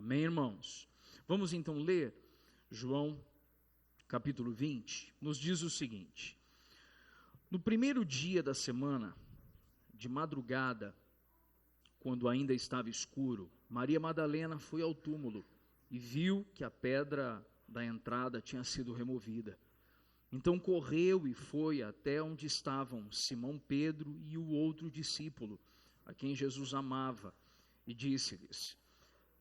Amém, irmãos? Vamos então ler João capítulo 20, nos diz o seguinte: no primeiro dia da semana, de madrugada, quando ainda estava escuro, Maria Madalena foi ao túmulo e viu que a pedra da entrada tinha sido removida. Então correu e foi até onde estavam Simão Pedro e o outro discípulo, a quem Jesus amava, e disse-lhes: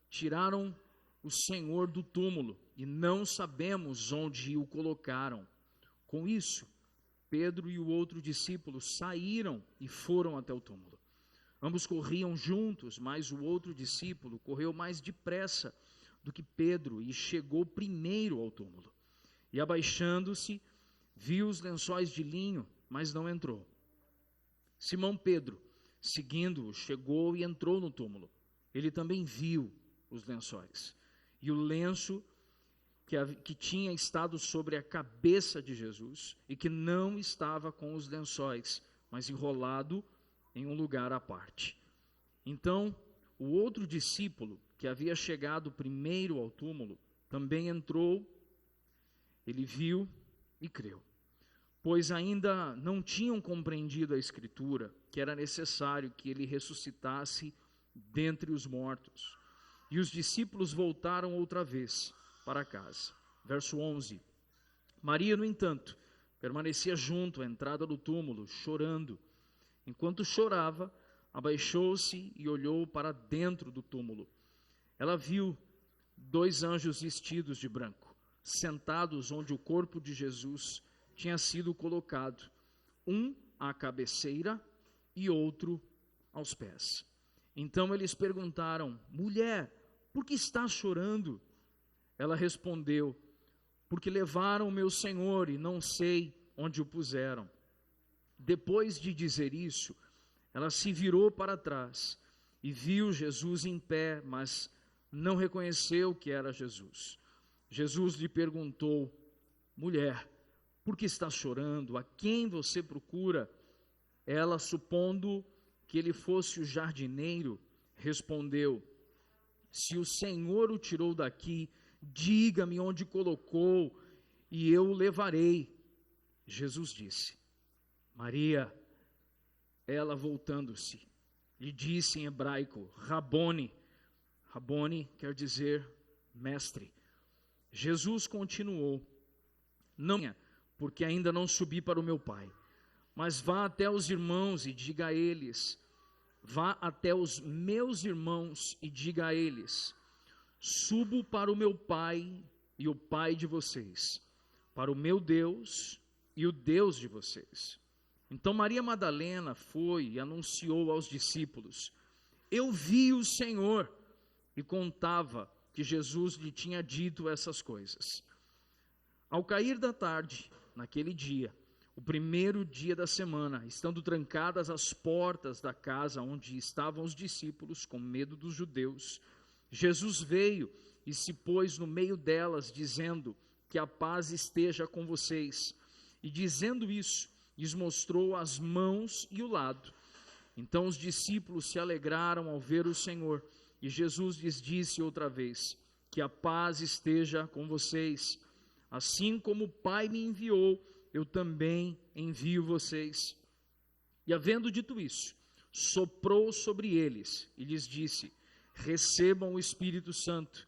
tiraram o Senhor do túmulo e não sabemos onde o colocaram. Com isso, Pedro e o outro discípulo saíram e foram até o túmulo. Ambos corriam juntos, mas o outro discípulo correu mais depressa do que Pedro e chegou primeiro ao túmulo. E abaixando-se, viu os lençóis de linho, mas não entrou. Simão Pedro, seguindo-o, chegou e entrou no túmulo. Ele também viu os lençóis e o lenço que tinha estado sobre a cabeça de Jesus e que não estava com os lençóis, mas enrolado em um lugar à parte. Então, o outro discípulo, que havia chegado primeiro ao túmulo, também entrou. Ele viu e creu, pois ainda não tinham compreendido a Escritura, que era necessário que ele ressuscitasse dentre os mortos. E os discípulos voltaram outra vez para casa. Verso 11. Maria, no entanto, permanecia junto à entrada do túmulo, chorando. Enquanto chorava, abaixou-se e olhou para dentro do túmulo. Ela viu 2 anjos vestidos de branco, sentados onde o corpo de Jesus tinha sido colocado, um à cabeceira e outro aos pés. Então eles perguntaram: mulher, por que estás chorando? Ela respondeu: porque levaram o meu Senhor e não sei onde o puseram. Depois de dizer isso, ela se virou para trás e viu Jesus em pé, mas não reconheceu que era Jesus. Jesus lhe perguntou: mulher, por que está chorando? A quem você procura? Ela, supondo que ele fosse o jardineiro, respondeu: se o Senhor o tirou daqui, diga-me onde colocou e eu o levarei. Jesus disse: Maria. Ela, voltando-se, lhe disse em hebraico: Rabone. Rabone quer dizer mestre. Jesus continuou: não, porque ainda não subi para o meu Pai, mas vá até os irmãos e diga a eles, vá até os meus irmãos e diga a eles: subo para o meu Pai e o Pai de vocês, para o meu Deus e o Deus de vocês. Então Maria Madalena foi e anunciou aos discípulos: eu vi o Senhor, e contava que Jesus lhe tinha dito essas coisas. Ao cair da tarde, naquele dia, o primeiro dia da semana, estando trancadas as portas da casa onde estavam os discípulos, com medo dos judeus, Jesus veio e se pôs no meio delas, dizendo: que a paz esteja com vocês. E dizendo isso, lhes mostrou as mãos e o lado. Então os discípulos se alegraram ao ver o Senhor. E Jesus lhes disse outra vez: que a paz esteja com vocês. Assim como o Pai me enviou, eu também envio vocês. E havendo dito isso, soprou sobre eles e lhes disse: recebam o Espírito Santo.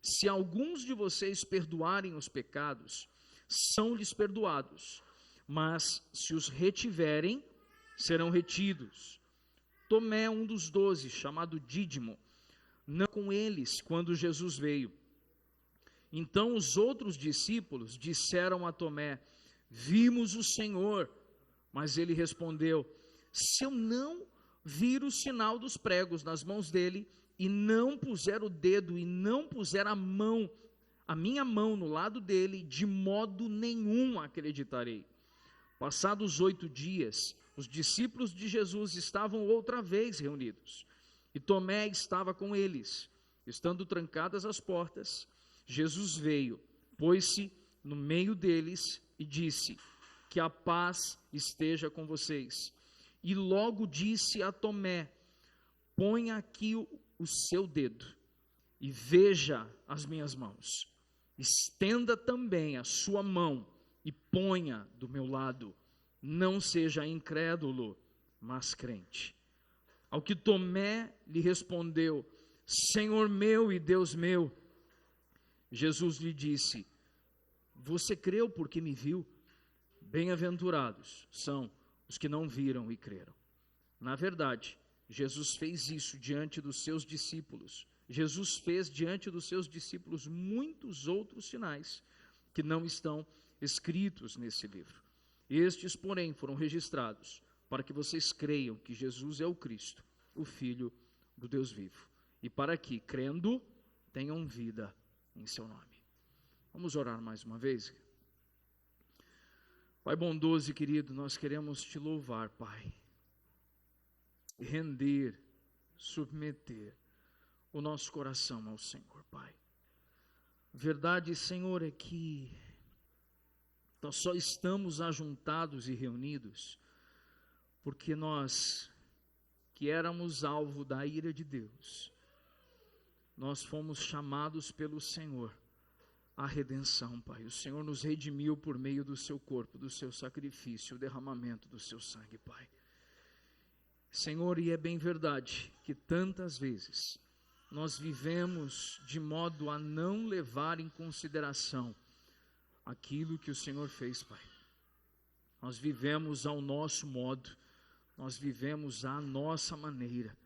Se alguns de vocês perdoarem os pecados, são-lhes perdoados, mas se os retiverem, serão retidos. Tomé, um dos 12, chamado Dídimo, não com eles quando Jesus veio. Então os outros discípulos disseram a Tomé: vimos o Senhor. Mas ele respondeu: se eu não vir o sinal dos pregos nas mãos dele, e não puser o dedo, e não puser a minha mão no lado dele, de modo nenhum acreditarei. Passados 8 dias, os discípulos de Jesus estavam outra vez reunidos, e Tomé estava com eles. Estando trancadas as portas, Jesus veio, pôs-se no meio deles e disse: que a paz esteja com vocês. E logo disse a Tomé: põe aqui o seu dedo e veja as minhas mãos. Estenda também a sua mão e ponha do meu lado. Não seja incrédulo, mas crente. Ao que Tomé lhe respondeu: Senhor meu e Deus meu. Jesus lhe disse: você creu porque me viu? Bem-aventurados são os que não viram e creram. Na verdade, Jesus fez isso diante dos seus discípulos. Jesus fez diante dos seus discípulos muitos outros sinais que não estão escritos nesse livro. Estes, porém, foram registrados para que vocês creiam que Jesus é o Cristo, o Filho do Deus vivo, e para que, crendo, tenham vida em seu nome. Vamos orar mais uma vez? Pai bondoso e querido, nós queremos te louvar, Pai, e render, submeter o nosso coração ao Senhor, Pai. Verdade, Senhor, é que nós só estamos ajuntados e reunidos porque nós, que éramos alvo da ira de Deus, nós fomos chamados pelo Senhor à redenção, Pai. O Senhor nos redimiu por meio do seu corpo, do seu sacrifício, o derramamento do seu sangue, Pai. Senhor, e é bem verdade que tantas vezes nós vivemos de modo a não levar em consideração aquilo que o Senhor fez, Pai. Nós vivemos ao nosso modo, nós vivemos à nossa maneira,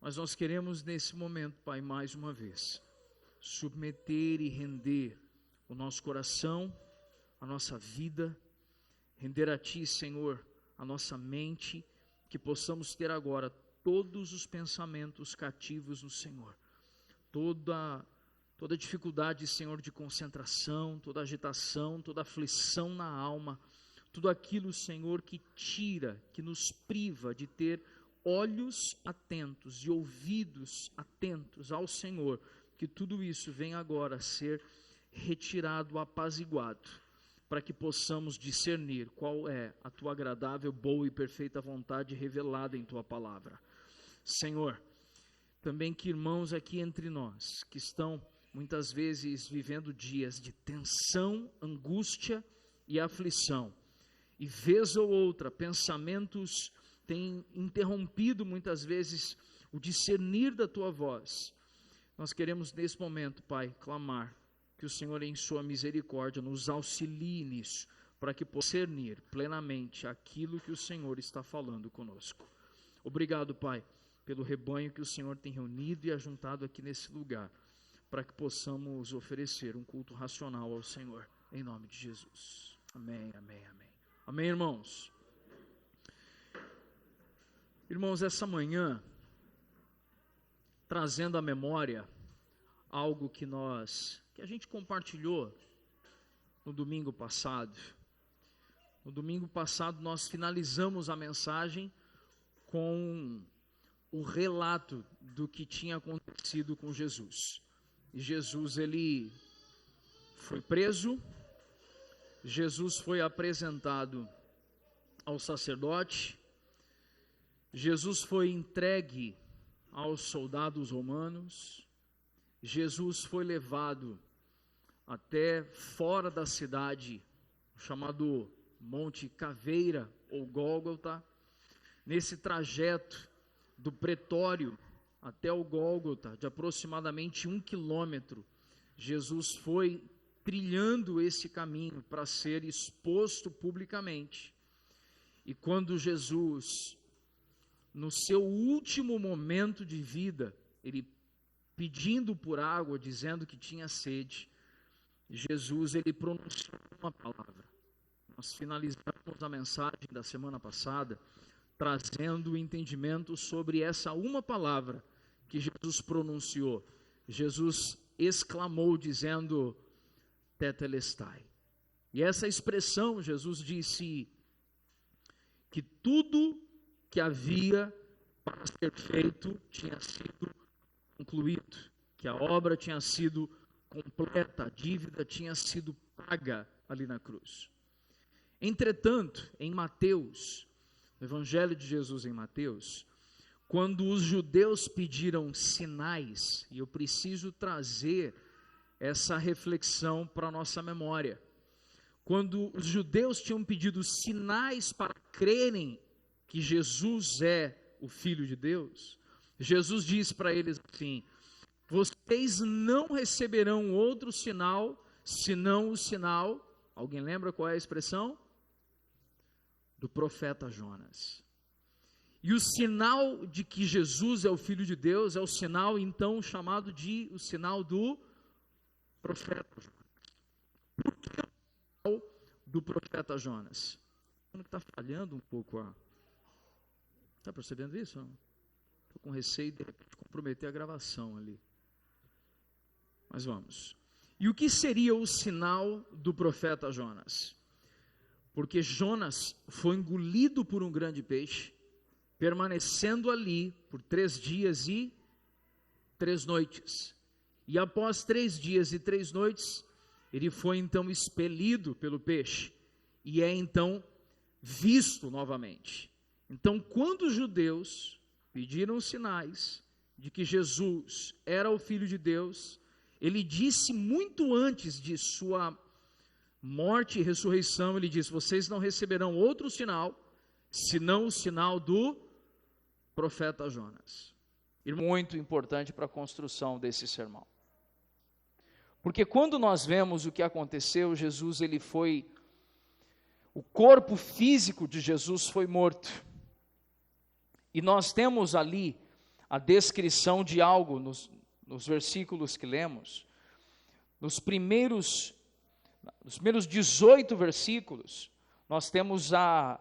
mas nós queremos nesse momento, Pai, mais uma vez, submeter e render o nosso coração, a nossa vida, render a Ti, Senhor, a nossa mente, que possamos ter agora todos os pensamentos cativos no Senhor, toda dificuldade, Senhor, de concentração, toda agitação, toda aflição na alma, tudo aquilo, Senhor, que tira, que nos priva de ter olhos atentos e ouvidos atentos ao Senhor, que tudo isso venha agora a ser retirado, apaziguado, para que possamos discernir qual é a Tua agradável, boa e perfeita vontade revelada em Tua palavra. Senhor, também que irmãos aqui entre nós, que estão muitas vezes vivendo dias de tensão, angústia e aflição, e vez ou outra pensamentos têm interrompido muitas vezes o discernir da Tua voz, nós queremos nesse momento, Pai, clamar que o Senhor em sua misericórdia nos auxilie nisso, para que possamos discernir plenamente aquilo que o Senhor está falando conosco. Obrigado, Pai, pelo rebanho que o Senhor tem reunido e ajuntado aqui nesse lugar, para que possamos oferecer um culto racional ao Senhor, em nome de Jesus. Amém, amém, amém. Amém, irmãos? Irmãos, essa manhã, trazendo à memória algo que a gente compartilhou no domingo passado. No domingo passado nós finalizamos a mensagem com o relato do que tinha acontecido com Jesus. E Jesus, ele foi preso, Jesus foi apresentado ao sacerdote, Jesus foi entregue aos soldados romanos, Jesus foi levado até fora da cidade, chamado Monte Caveira ou Gólgota. Nesse trajeto do pretório até o Gólgota, de aproximadamente 1 quilômetro, Jesus foi trilhando esse caminho para ser exposto publicamente. E quando Jesus, no seu último momento de vida, ele pedindo por água, dizendo que tinha sede, Jesus, ele pronunciou uma palavra. Nós finalizamos a mensagem da semana passada, trazendo o entendimento sobre essa uma palavra que Jesus pronunciou. Jesus exclamou dizendo, tetelestai. E essa expressão, Jesus disse que tudo que havia para ser feito tinha sido concluído, que a obra tinha sido completa, a dívida tinha sido paga ali na cruz. Entretanto, em Mateus, no Evangelho de Jesus em Mateus, quando os judeus pediram sinais, e eu preciso trazer essa reflexão para a nossa memória. Quando os judeus tinham pedido sinais para crerem que Jesus é o Filho de Deus, Jesus disse para eles assim: vocês não receberão outro sinal, senão o sinal, alguém lembra qual é a expressão? Do profeta Jonas. E o sinal de que Jesus é o Filho de Deus é o sinal então chamado de o sinal do profeta Jonas. Por que o sinal do profeta Jonas? Está falhando um pouco. Está percebendo isso? Estou com receio de comprometer a gravação ali. Mas vamos. E o que seria o sinal do profeta Jonas? Porque Jonas foi engolido por um grande peixe, permanecendo ali por 3 dias e 3 noites. E após 3 dias e 3 noites, ele foi então expelido pelo peixe, e é então visto novamente. Então, quando os judeus pediram sinais de que Jesus era o Filho de Deus, ele disse muito antes de sua morte e ressurreição, ele disse: vocês não receberão outro sinal, senão o sinal do profeta Jonas. Muito importante para a construção desse sermão. Porque quando nós vemos o que aconteceu, Jesus, o corpo físico de Jesus foi morto. E nós temos ali a descrição de algo nos versículos que lemos. Nos primeiros 18 versículos, nós temos a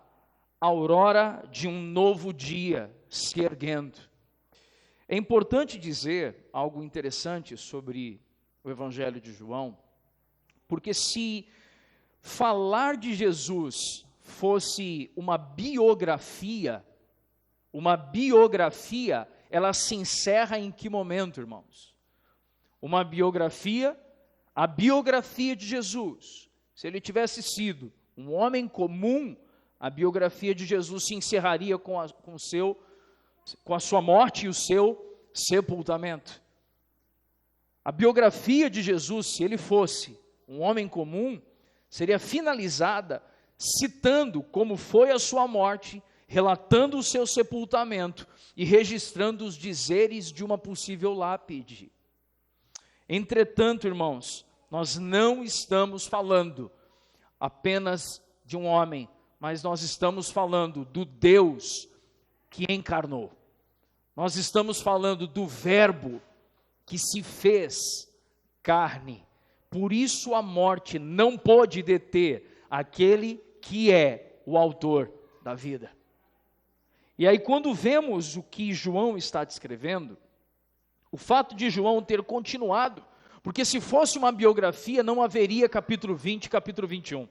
aurora de um novo dia se erguendo. É importante dizer algo interessante sobre o Evangelho de João, porque se falar de Jesus fosse uma biografia, ela se encerra em que momento, irmãos? A biografia de Jesus, se ele tivesse sido um homem comum, a biografia de Jesus se encerraria com a sua morte e o seu sepultamento. A biografia de Jesus, se ele fosse um homem comum, seria finalizada citando como foi a sua morte, relatando o seu sepultamento e registrando os dizeres de uma possível lápide. Entretanto, irmãos, nós não estamos falando apenas de um homem, mas nós estamos falando do Deus que encarnou. Nós estamos falando do Verbo que se fez carne. Por isso a morte não pode deter aquele que é o autor da vida. E aí, quando vemos o que João está descrevendo, o fato de João ter continuado, porque se fosse uma biografia, não haveria capítulo 20 e capítulo 21.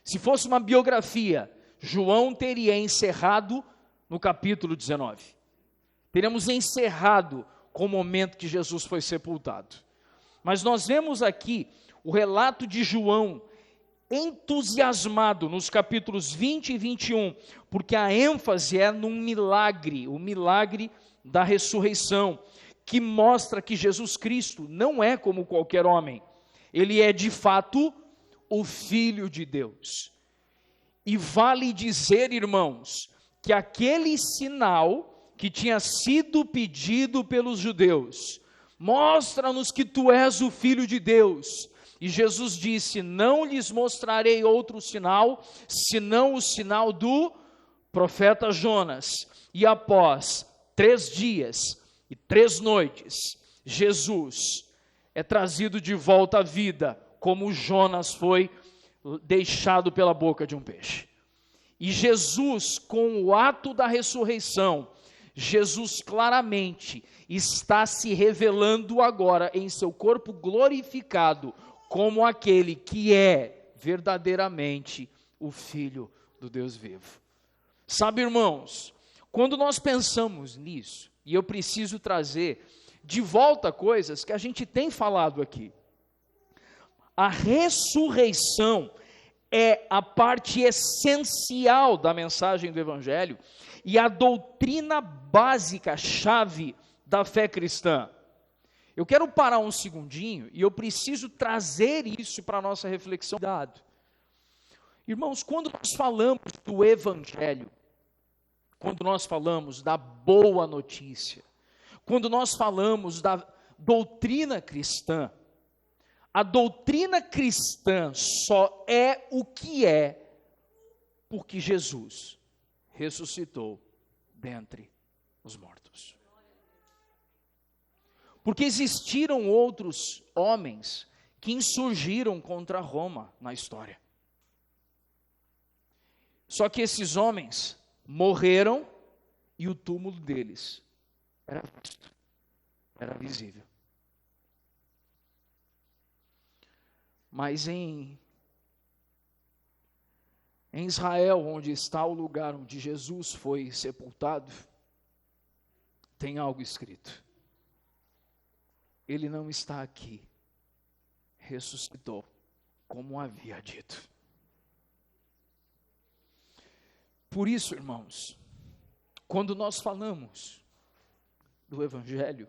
Se fosse uma biografia, João teria encerrado no capítulo 19. Teríamos encerrado com o momento que Jesus foi sepultado. Mas nós vemos aqui o relato de João entusiasmado nos capítulos 20 e 21, porque a ênfase é num milagre, o milagre da ressurreição, que mostra que Jesus Cristo não é como qualquer homem, ele é de fato o Filho de Deus. E vale dizer, irmãos, que aquele sinal que tinha sido pedido pelos judeus, mostra-nos que tu és o Filho de Deus. E Jesus disse: não lhes mostrarei outro sinal, senão o sinal do profeta Jonas. E após 3 dias e 3 noites, Jesus é trazido de volta à vida, como Jonas foi deixado pela boca de um peixe. E Jesus, com o ato da ressurreição, Jesus claramente está se revelando agora em seu corpo glorificado, como aquele que é verdadeiramente o Filho do Deus vivo. Sabe, irmãos, quando nós pensamos nisso, e eu preciso trazer de volta coisas que a gente tem falado aqui, a ressurreição é a parte essencial da mensagem do Evangelho e a doutrina básica, chave da fé cristã. Eu quero parar um segundinho e eu preciso trazer isso para a nossa reflexão. Irmãos, quando nós falamos do Evangelho, quando nós falamos da boa notícia, quando nós falamos da doutrina cristã, a doutrina cristã só é o que é porque Jesus ressuscitou dentre os mortos. Porque existiram outros homens que insurgiram contra Roma na história. Só que esses homens morreram e o túmulo deles era visto, era visível. Mas em Israel, onde está o lugar onde Jesus foi sepultado, tem algo escrito. Ele não está aqui, ressuscitou, como havia dito. Por isso, irmãos, quando nós falamos do Evangelho,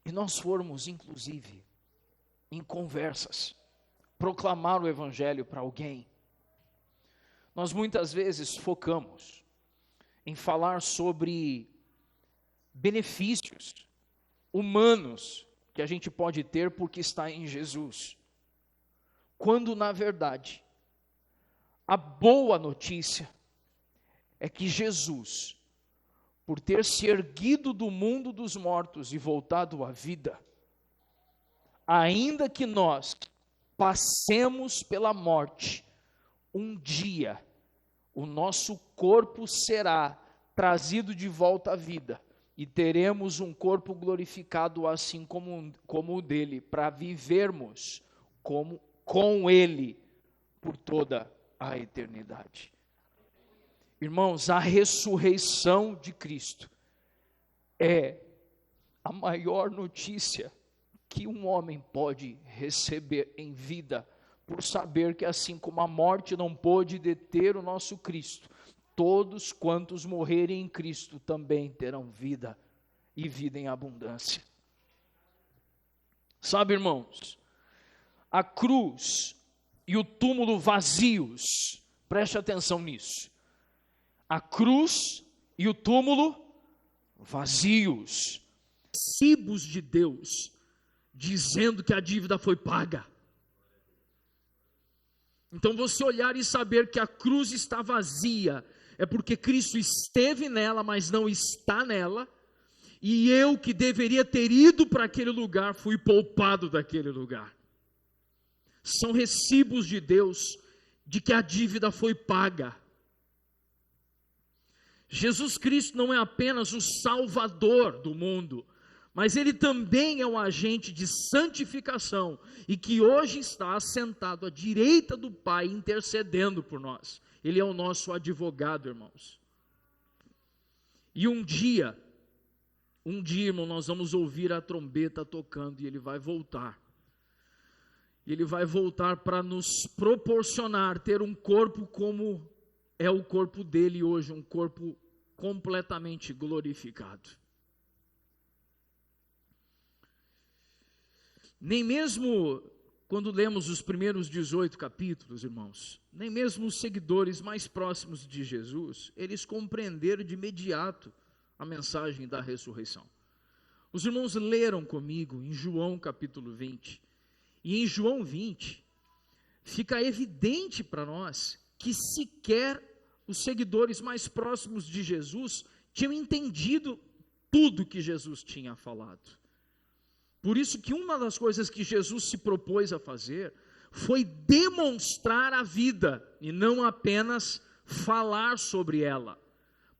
e nós formos, inclusive, em conversas, proclamar o Evangelho para alguém, nós muitas vezes focamos em falar sobre benefícios humanos que a gente pode ter porque está em Jesus, quando na verdade a boa notícia é que Jesus, por ter se erguido do mundo dos mortos e voltado à vida, ainda que nós passemos pela morte, um dia o nosso corpo será trazido de volta à vida e teremos um corpo glorificado assim como o dele, para vivermos com ele por toda a eternidade. Irmãos, a ressurreição de Cristo é a maior notícia que um homem pode receber em vida, por saber que assim como a morte não pôde deter o nosso Cristo, todos quantos morrerem em Cristo também terão vida, e vida em abundância. Sabe, irmãos, a cruz e o túmulo vazios, preste atenção nisso, a cruz e o túmulo vazios, recibos de Deus, dizendo que a dívida foi paga. Então você olhar e saber que a cruz está vazia, é porque Cristo esteve nela, mas não está nela, e eu que deveria ter ido para aquele lugar, fui poupado daquele lugar. São recibos de Deus, de que a dívida foi paga. Jesus Cristo não é apenas o Salvador do mundo, mas Ele também é um agente de santificação, e que hoje está assentado à direita do Pai, intercedendo por nós. Ele é o nosso advogado, irmãos. E um dia, irmão, nós vamos ouvir a trombeta tocando, e Ele vai voltar. Ele vai voltar para nos proporcionar ter um corpo como é o corpo dele hoje, um corpo completamente glorificado. Nem mesmo quando lemos os primeiros 18 capítulos, irmãos, nem mesmo os seguidores mais próximos de Jesus, eles compreenderam de imediato a mensagem da ressurreição. Os irmãos leram comigo em João capítulo 20, e em João 20, fica evidente para nós que sequer os seguidores mais próximos de Jesus tinham entendido tudo que Jesus tinha falado. Por isso que uma das coisas que Jesus se propôs a fazer foi demonstrar a vida e não apenas falar sobre ela,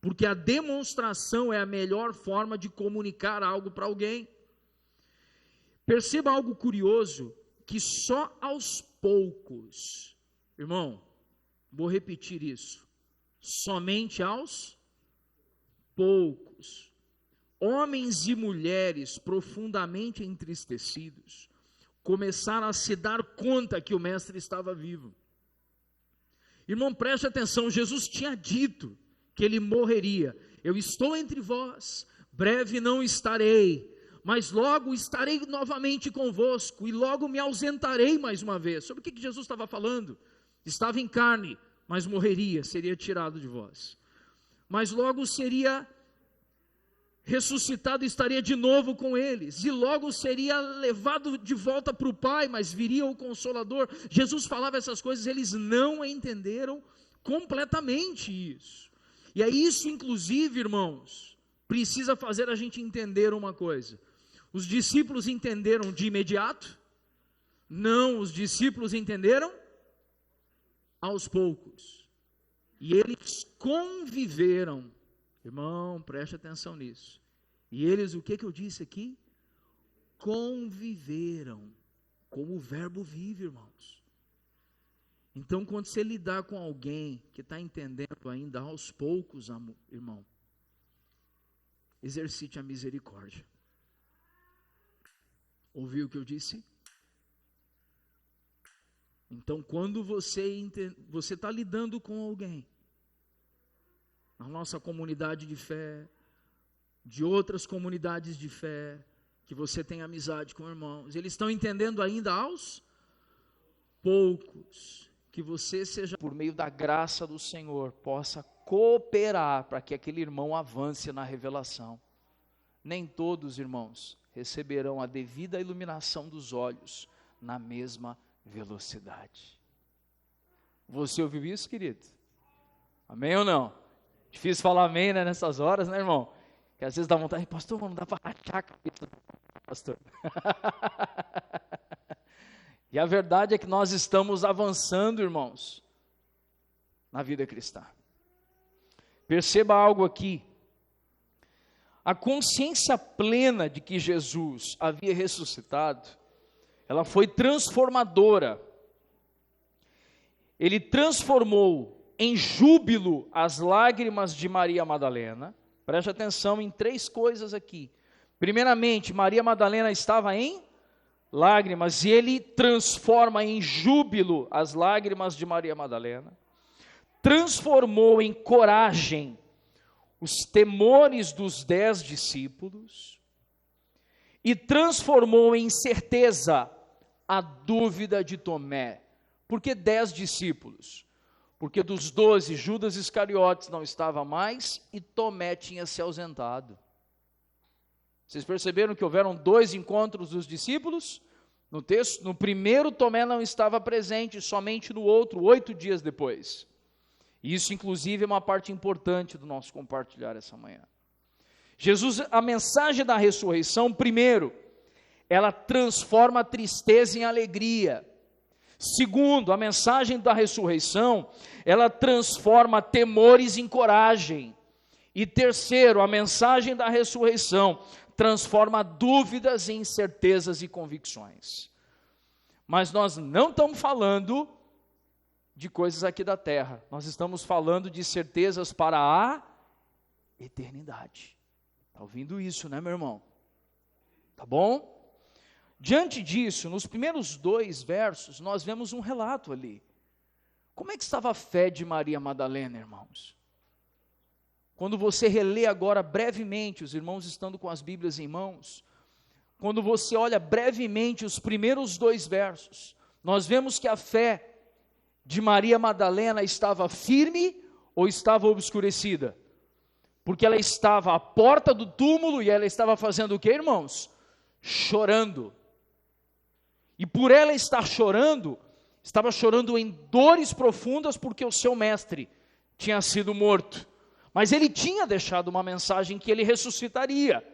porque a demonstração é a melhor forma de comunicar algo para alguém. Perceba algo curioso, que só aos poucos, irmão, vou repetir isso, somente aos poucos, homens e mulheres profundamente entristecidos começaram a se dar conta que o Mestre estava vivo. Irmão, preste atenção, Jesus tinha dito que ele morreria. Eu estou entre vós, breve não estarei, mas logo estarei novamente convosco, e logo me ausentarei mais uma vez. Sobre o que Jesus estava falando? Estava em carne, mas morreria, seria tirado de vós. Mas logo seria ressuscitado, estaria de novo com eles, e logo seria levado de volta para o Pai, mas viria o Consolador. Jesus falava essas coisas, eles não entenderam completamente isso. E é isso, inclusive, irmãos, precisa fazer a gente entender uma coisa. Os discípulos entenderam de imediato? Não, os discípulos entenderam aos poucos. E eles conviveram. Irmão, preste atenção nisso. E eles, o que eu disse aqui? Conviveram. Como o verbo vive, irmãos. Então, quando você lidar com alguém que está entendendo ainda aos poucos, irmão, exercite a misericórdia. Ouviu o que eu disse? Então, quando você está lidando com alguém, na nossa comunidade de fé, de outras comunidades de fé, que você tem amizade com irmãos, eles estão entendendo ainda aos poucos, que você seja, por meio da graça do Senhor, possa cooperar para que aquele irmão avance na revelação. Nem todos, irmãos, receberão a devida iluminação dos olhos na mesma velocidade. Você ouviu isso, querido? Amém ou não? Difícil falar amém, né, nessas horas, né, irmão? Que às vezes dá vontade, pastor, não dá para rachar a cabeça, pastor. E a verdade é que nós estamos avançando, irmãos, na vida cristã. Perceba algo aqui. A consciência plena de que Jesus havia ressuscitado, ela foi transformadora. Ele transformou em júbilo as lágrimas de Maria Madalena. Preste atenção em 3 coisas aqui. Primeiramente, Maria Madalena estava em lágrimas, e ele transforma em júbilo as lágrimas de Maria Madalena. Transformou em coragem os temores dos 10 discípulos, e transformou em certeza a dúvida de Tomé. Por que 10 discípulos? Porque dos 12, Judas Iscariotes não estava mais, e Tomé tinha se ausentado. Vocês perceberam que houveram 2 encontros dos discípulos? No texto, no primeiro Tomé não estava presente, somente no outro, 8 dias depois. Isso, inclusive, é uma parte importante do nosso compartilhar essa manhã. Jesus, a mensagem da ressurreição, primeiro, ela transforma a tristeza em alegria. Segundo, a mensagem da ressurreição, ela transforma temores em coragem. E terceiro, a mensagem da ressurreição transforma dúvidas em certezas e convicções. Mas nós não estamos falando de coisas aqui da terra, nós estamos falando de certezas para a eternidade. Está ouvindo isso, né, meu irmão? Tá bom? Diante disso, nos primeiros 2 versos, nós vemos um relato ali. Como é que estava a fé de Maria Madalena, irmãos? Quando você relê agora brevemente, os irmãos estando com as Bíblias em mãos, quando você olha brevemente os primeiros 2 versos, nós vemos que a fé de Maria Madalena estava firme ou estava obscurecida? Porque ela estava à porta do túmulo e ela estava fazendo o que, irmãos? Chorando. E por ela estar chorando, estava chorando em dores profundas porque o seu mestre tinha sido morto. Mas ele tinha deixado uma mensagem que ele ressuscitaria.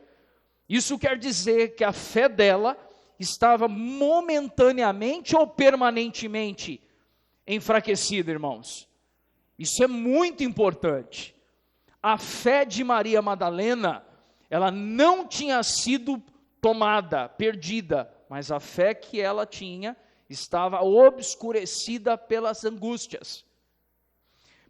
Isso quer dizer que a fé dela estava momentaneamente ou permanentemente enfraquecida, irmãos. Isso é muito importante. A fé de Maria Madalena, ela não tinha sido tomada, perdida, mas a fé que ela tinha estava obscurecida pelas angústias.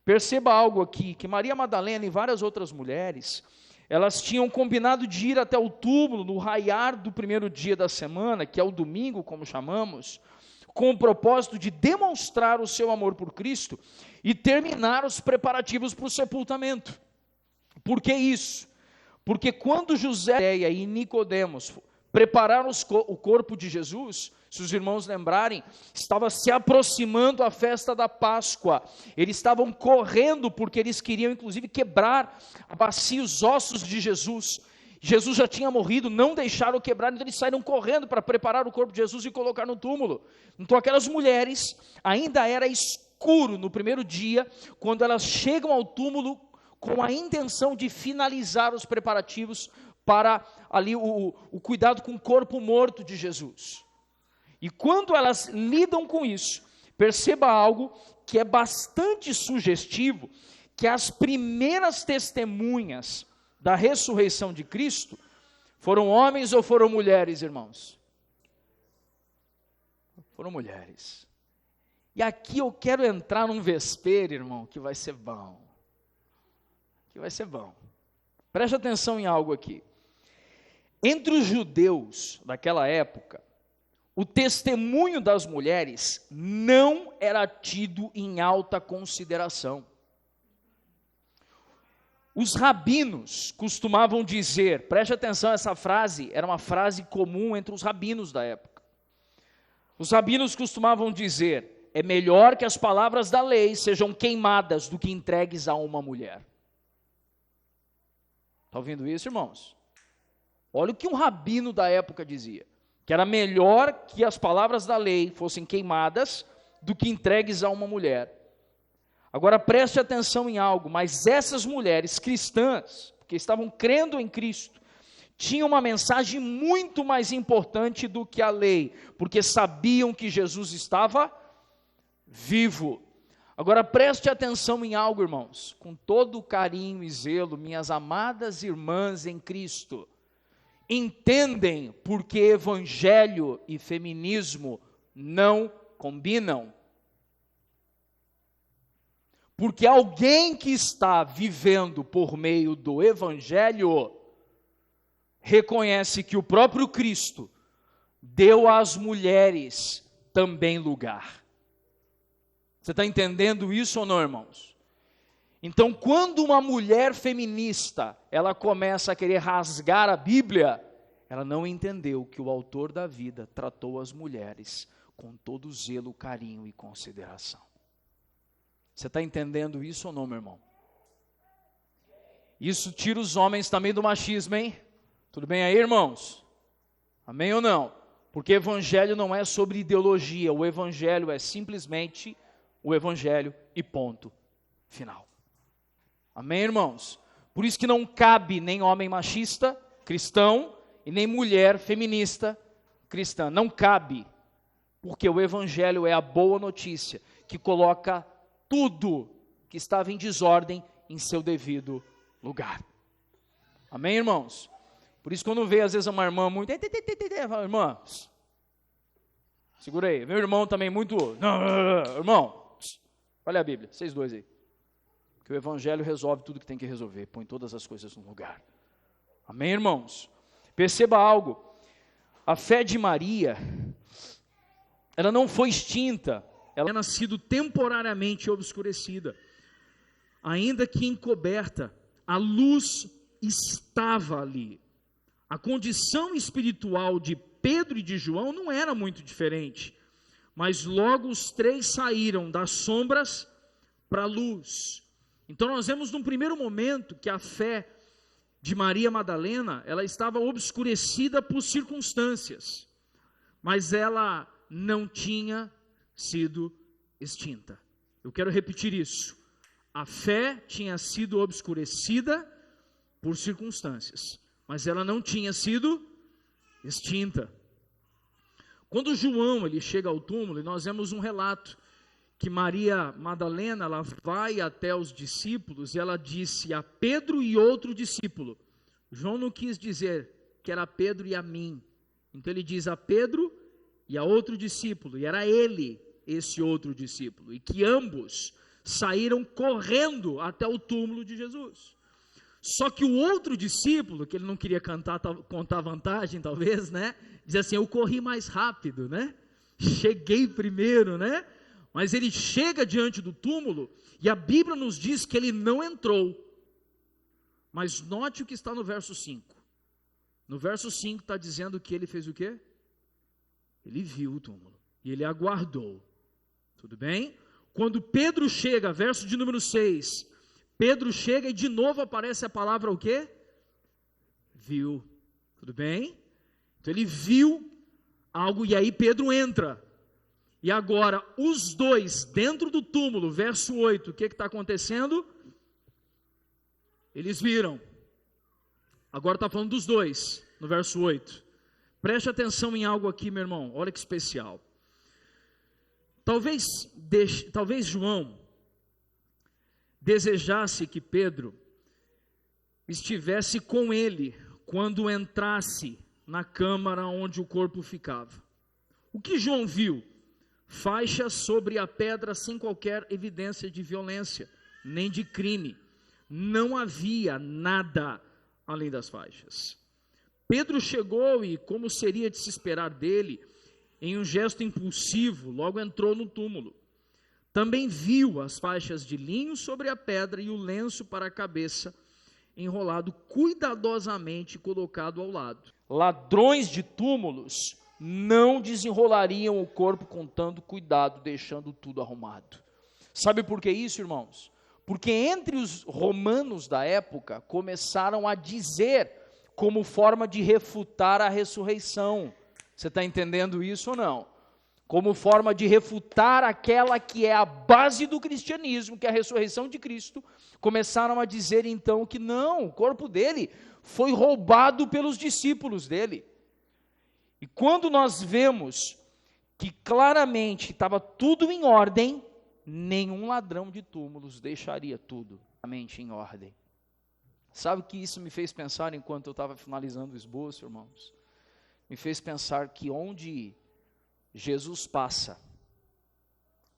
Perceba algo aqui, que Maria Madalena e várias outras mulheres, elas tinham combinado de ir até o túmulo no raiar do primeiro dia da semana, que é o domingo, como chamamos, com o propósito de demonstrar o seu amor por Cristo e terminar os preparativos para o sepultamento. Por que isso? Porque quando José e Nicodemos prepararam o corpo de Jesus, se os irmãos lembrarem, estava se aproximando a festa da Páscoa. Eles estavam correndo porque eles queriam inclusive quebrar a bacia, os ossos de Jesus. Jesus já tinha morrido, não deixaram quebrar, então eles saíram correndo para preparar o corpo de Jesus e colocar no túmulo. Então aquelas mulheres, ainda era escuro no primeiro dia, quando elas chegam ao túmulo com a intenção de finalizar os preparativos para ali o cuidado com o corpo morto de Jesus. E quando elas lidam com isso, perceba algo que é bastante sugestivo, que as primeiras testemunhas da ressurreição de Cristo foram homens ou foram mulheres, irmãos? Foram mulheres. E aqui eu quero entrar num vespeiro, irmão, que vai ser bom. Que vai ser bom. Preste atenção em algo aqui. Entre os judeus daquela época, o testemunho das mulheres não era tido em alta consideração. Os rabinos costumavam dizer, preste atenção, essa frase era uma frase comum entre os rabinos da época. Os rabinos costumavam dizer, é melhor que as palavras da lei sejam queimadas do que entregues a uma mulher. Está ouvindo isso, irmãos? Olha o que um rabino da época dizia, que era melhor que as palavras da lei fossem queimadas do que entregues a uma mulher. Agora preste atenção em algo, mas essas mulheres cristãs, que estavam crendo em Cristo, tinham uma mensagem muito mais importante do que a lei, porque sabiam que Jesus estava vivo. Agora preste atenção em algo, irmãos, com todo o carinho e zelo, minhas amadas irmãs em Cristo, entendem porque evangelho e feminismo não combinam. Porque alguém que está vivendo por meio do evangelho reconhece que o próprio Cristo deu às mulheres também lugar. Você está entendendo isso ou não, irmãos? Então, quando uma mulher feminista, ela começa a querer rasgar a Bíblia, ela não entendeu que o autor da vida tratou as mulheres com todo zelo, carinho e consideração. Você está entendendo isso ou não, meu irmão? Isso tira os homens também do machismo, hein? Tudo bem aí, irmãos? Amém ou não? Porque evangelho não é sobre ideologia, o evangelho é simplesmente o evangelho e ponto final. Amém, irmãos? Por isso que não cabe nem homem machista, cristão, e nem mulher feminista, cristã. Não cabe, porque o evangelho é a boa notícia, que coloca tudo que estava em desordem em seu devido lugar. Amém, irmãos? Por isso quando vê às vezes uma irmã muito, fala, irmã, segura aí. Meu irmão também muito, irmão, olha a Bíblia, vocês dois aí. Que o evangelho resolve tudo que tem que resolver, põe todas as coisas no lugar. Amém, irmãos? Perceba algo, a fé de Maria, ela não foi extinta, ela tinha sido temporariamente obscurecida, ainda que encoberta, a luz estava ali. A condição espiritual de Pedro e de João não era muito diferente, mas logo os três saíram das sombras para a luz. Então nós vemos num primeiro momento que a fé de Maria Madalena, ela estava obscurecida por circunstâncias, mas ela não tinha sido extinta. Eu quero repetir isso. A fé tinha sido obscurecida por circunstâncias, mas ela não tinha sido extinta. Quando João ele chega ao túmulo, nós vemos um relato que Maria Madalena, ela vai até os discípulos e ela disse a Pedro e outro discípulo. João não quis dizer que era Pedro e a mim. Então ele diz a Pedro e a outro discípulo, e era ele, esse outro discípulo, e que ambos saíram correndo até o túmulo de Jesus. Só que o outro discípulo, que ele não queria contar vantagem talvez, né? Diz assim, eu corri mais rápido, né? cheguei primeiro, né? Mas ele chega diante do túmulo e a Bíblia nos diz que ele não entrou. Mas note o que está no verso 5. No verso 5 está dizendo que ele fez o quê? Ele viu o túmulo e ele aguardou. Tudo bem? Quando Pedro chega, verso de número 6, Pedro chega e de novo aparece a palavra o quê? Viu. Tudo bem? Então ele viu algo e aí Pedro entra. E agora os dois dentro do túmulo, verso 8, o que está acontecendo? Eles viram. Agora está falando dos dois, no verso 8. Preste atenção em algo aqui, meu irmão, olha que especial. Talvez João desejasse que Pedro estivesse com ele quando entrasse na câmara onde o corpo ficava. O que João viu? Faixas sobre a pedra sem qualquer evidência de violência, nem de crime. Não havia nada além das faixas. Pedro chegou e, como seria de se esperar dele, em um gesto impulsivo, logo entrou no túmulo. Também viu as faixas de linho sobre a pedra e o lenço para a cabeça, enrolado cuidadosamente colocado ao lado. Ladrões de túmulos não desenrolariam o corpo com tanto cuidado, deixando tudo arrumado. Sabe por que isso, irmãos? Porque entre os romanos da época começaram a dizer, como forma de refutar a ressurreição. Você está entendendo isso ou não? Como forma de refutar aquela que é a base do cristianismo, que é a ressurreição de Cristo, começaram a dizer então que não, o corpo dele foi roubado pelos discípulos dele. E quando nós vemos que claramente estava tudo em ordem, nenhum ladrão de túmulos deixaria tudo em ordem. Sabe o que isso me fez pensar enquanto eu estava finalizando o esboço, irmãos? Me fez pensar que onde Jesus passa,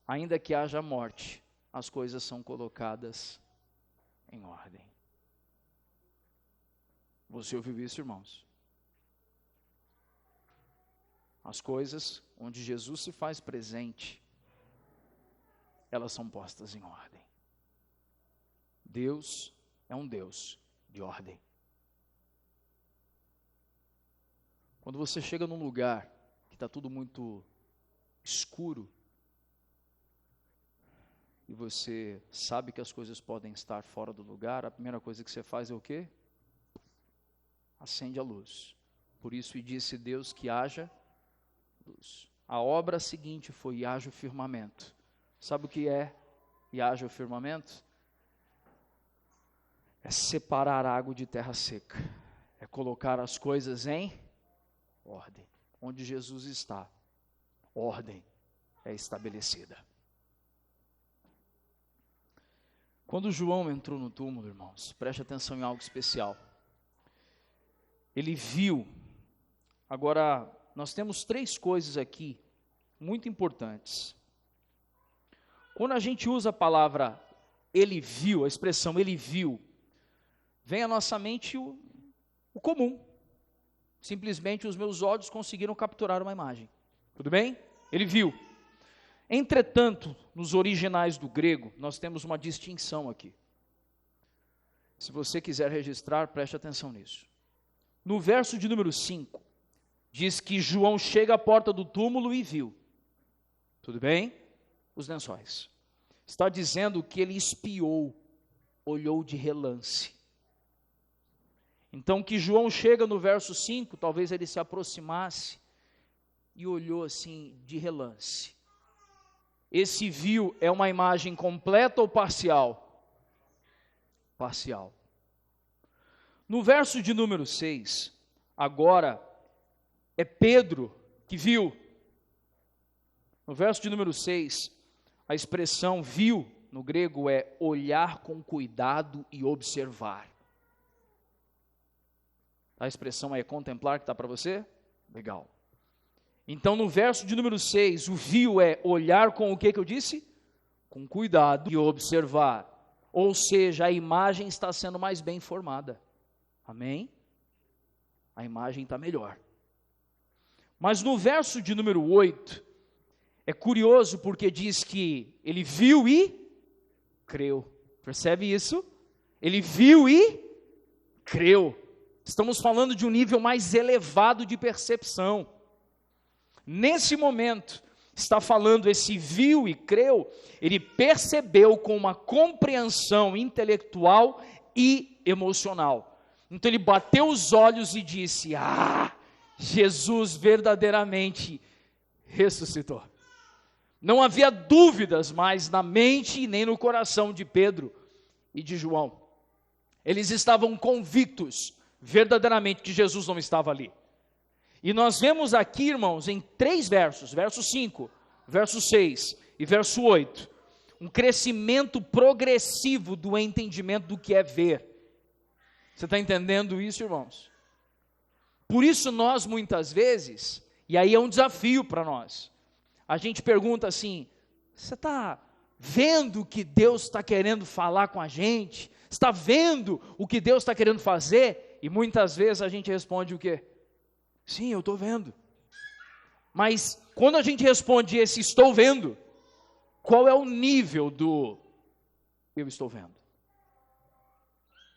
ainda que haja morte, as coisas são colocadas em ordem. Você ouviu isso, irmãos? As coisas onde Jesus se faz presente, elas são postas em ordem. Deus é um Deus de ordem. Quando você chega num lugar que está tudo muito escuro, e você sabe que as coisas podem estar fora do lugar, a primeira coisa que você faz é o quê? Acende a luz. Por isso, e disse Deus que haja luz. A obra seguinte foi e haja o firmamento. Sabe o que é e haja o firmamento? É separar água de terra seca. É colocar as coisas em ordem. Onde Jesus está, ordem é estabelecida. Quando João entrou no túmulo, irmãos, preste atenção em algo especial. Ele viu. Agora, nós temos 3 coisas aqui muito importantes. Quando a gente usa a palavra ele viu, a expressão ele viu, vem à nossa mente o comum. Simplesmente os meus olhos conseguiram capturar uma imagem. Tudo bem? Ele viu. Entretanto, nos originais do grego, nós temos uma distinção aqui. Se você quiser registrar, preste atenção nisso. No verso de número 5, diz que João chega à porta do túmulo e viu. Tudo bem? Os lençóis. Está dizendo que ele espiou, olhou de relance. Então que João chega no verso 5, talvez ele se aproximasse e olhou assim de relance. Esse viu é uma imagem completa ou parcial? Parcial. No verso de número 6, agora é Pedro que viu. No verso de número 6, a expressão viu no grego é olhar com cuidado e observar. A expressão é contemplar, que está para você? Legal. Então, no verso de número 6, o viu é olhar com o que eu disse? Com cuidado e observar. Ou seja, a imagem está sendo mais bem formada. Amém? A imagem está melhor. Mas no verso de número 8, É curioso porque diz que ele viu e creu. Percebe isso? Ele viu e creu. Estamos falando de um nível mais elevado de percepção. Nesse momento, está falando esse viu e creu, ele percebeu com uma compreensão intelectual e emocional. Então ele bateu os olhos e disse: Jesus verdadeiramente ressuscitou. Não havia dúvidas mais na mente e nem no coração de Pedro e de João. Eles estavam convictos verdadeiramente que Jesus não estava ali. E nós vemos aqui, irmãos, em 3 versos, verso 5, verso 6 e verso 8, um crescimento progressivo do entendimento do que é ver. Você está entendendo isso, irmãos? Por isso nós muitas vezes, e aí é um desafio para nós, a gente pergunta assim: você está vendo o que Deus está querendo falar com a gente? Está vendo o que Deus está querendo fazer? E muitas vezes a gente responde o quê? Sim, eu estou vendo. Mas quando a gente responde esse estou vendo, qual é o nível do eu estou vendo?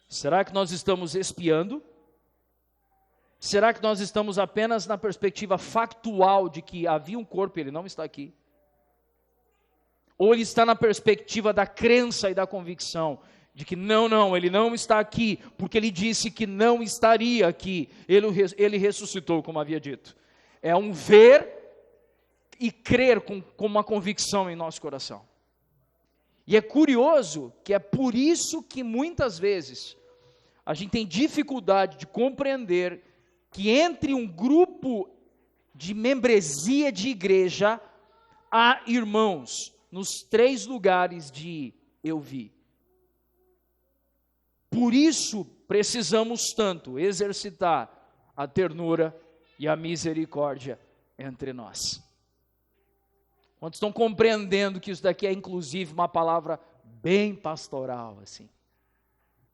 Será que nós estamos espiando? Será que nós estamos apenas na perspectiva factual de que havia um corpo e ele não está aqui? Ou ele está na perspectiva da crença e da convicção de que não, ele não está aqui, porque ele disse que não estaria aqui, ele ressuscitou, como havia dito. É um ver e crer com uma convicção em nosso coração. E é curioso que é por isso que muitas vezes a gente tem dificuldade de compreender que entre um grupo de membresia de igreja, há irmãos nos 3 lugares de eu vi. Por isso precisamos tanto exercitar a ternura e a misericórdia entre nós. Quantos estão compreendendo que isso daqui é inclusive uma palavra bem pastoral assim?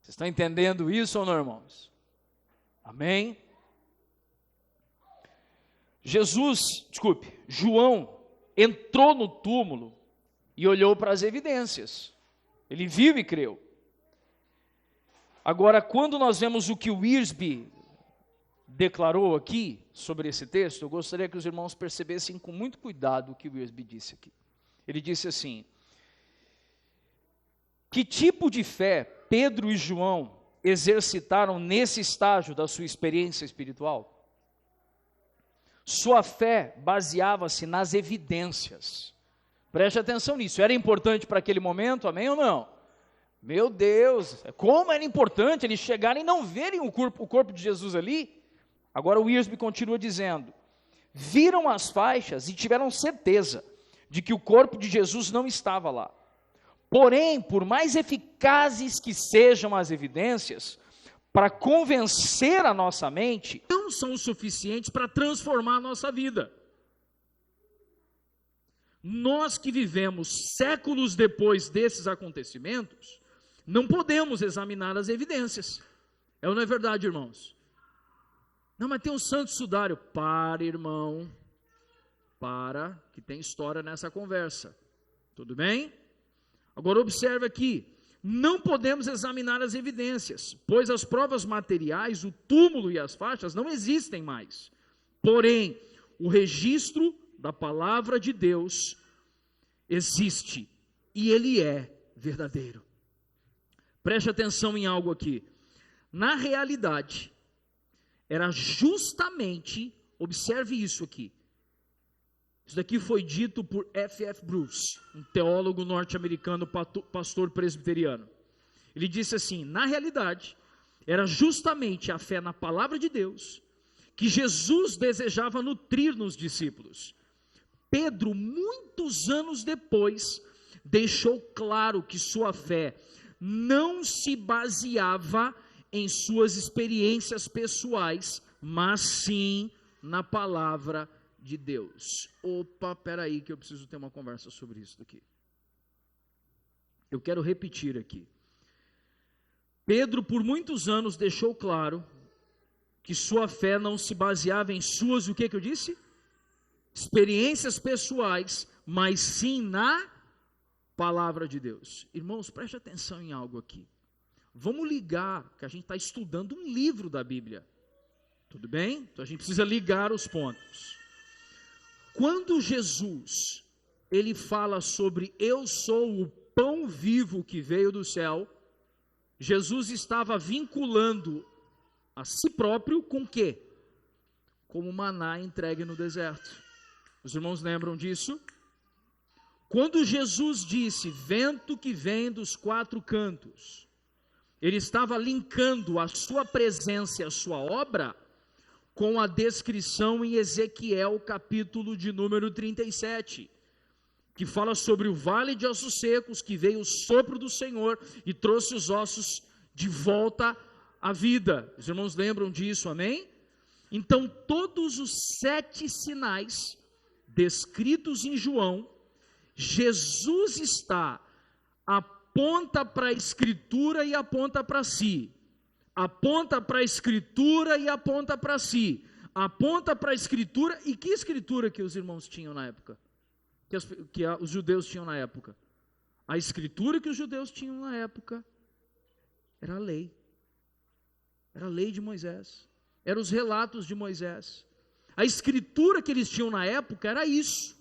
Vocês estão entendendo isso ou não, irmãos? Amém? João entrou no túmulo e olhou para as evidências. Ele viu e creu. Agora, quando nós vemos o que o Wiersbe declarou aqui sobre esse texto, eu gostaria que os irmãos percebessem com muito cuidado o que o Wiersbe disse aqui. Ele disse assim: que tipo de fé Pedro e João exercitaram nesse estágio da sua experiência espiritual? Sua fé baseava-se nas evidências. Preste atenção nisso. Era importante para aquele momento, amém ou não? Meu Deus, como era importante eles chegarem e não verem o corpo de Jesus ali. Agora o Wiersbe continua dizendo: viram as faixas e tiveram certeza de que o corpo de Jesus não estava lá. Porém, por mais eficazes que sejam as evidências, para convencer a nossa mente, não são suficientes para transformar a nossa vida. Nós que vivemos séculos depois desses acontecimentos, não podemos examinar as evidências. É ou não é verdade, irmãos? Não, mas tem um santo sudário. Para, irmão. Para, que tem história nessa conversa. Tudo bem? Agora observe aqui. Não podemos examinar as evidências, pois as provas materiais, o túmulo e as faixas não existem mais. Porém, o registro da palavra de Deus existe e ele é verdadeiro. Preste atenção em algo aqui. Na realidade, era justamente, observe isso aqui. Isso daqui foi dito por F.F. Bruce, um teólogo norte-americano, pastor presbiteriano. Ele disse assim: na realidade, era justamente a fé na palavra de Deus que Jesus desejava nutrir nos discípulos. Pedro, muitos anos depois, deixou claro que sua fé não se baseava em suas experiências pessoais, mas sim na palavra de Deus. Opa, peraí que eu preciso ter uma conversa sobre isso aqui. Eu quero repetir aqui. Pedro, por muitos anos, deixou claro que sua fé não se baseava em suas, o que eu disse? Experiências pessoais, mas sim na palavra de Deus. Irmãos, preste atenção em algo aqui. Vamos ligar, que a gente está estudando um livro da Bíblia. Tudo bem? Então a gente precisa ligar os pontos. Quando Jesus, ele fala sobre eu sou o pão vivo que veio do céu, Jesus estava vinculando a si próprio com o quê? Como maná entregue no deserto. Os irmãos lembram disso? Quando Jesus disse, vento que vem dos quatro cantos, ele estava linkando a sua presença e a sua obra com a descrição em Ezequiel, capítulo de número 37, que fala sobre o vale de ossos secos, que veio o sopro do Senhor e trouxe os ossos de volta à vida. Os irmãos lembram disso, amém? Então, todos os 7 sinais descritos em João, Jesus está, aponta para a Escritura e aponta para si. Aponta para a Escritura e aponta para si. Aponta para a Escritura, e que Escritura que os irmãos tinham na época? Que os judeus tinham na época? A Escritura que os judeus tinham na época era a lei. Era a lei de Moisés. Eram os relatos de Moisés. A Escritura que eles tinham na época era isso.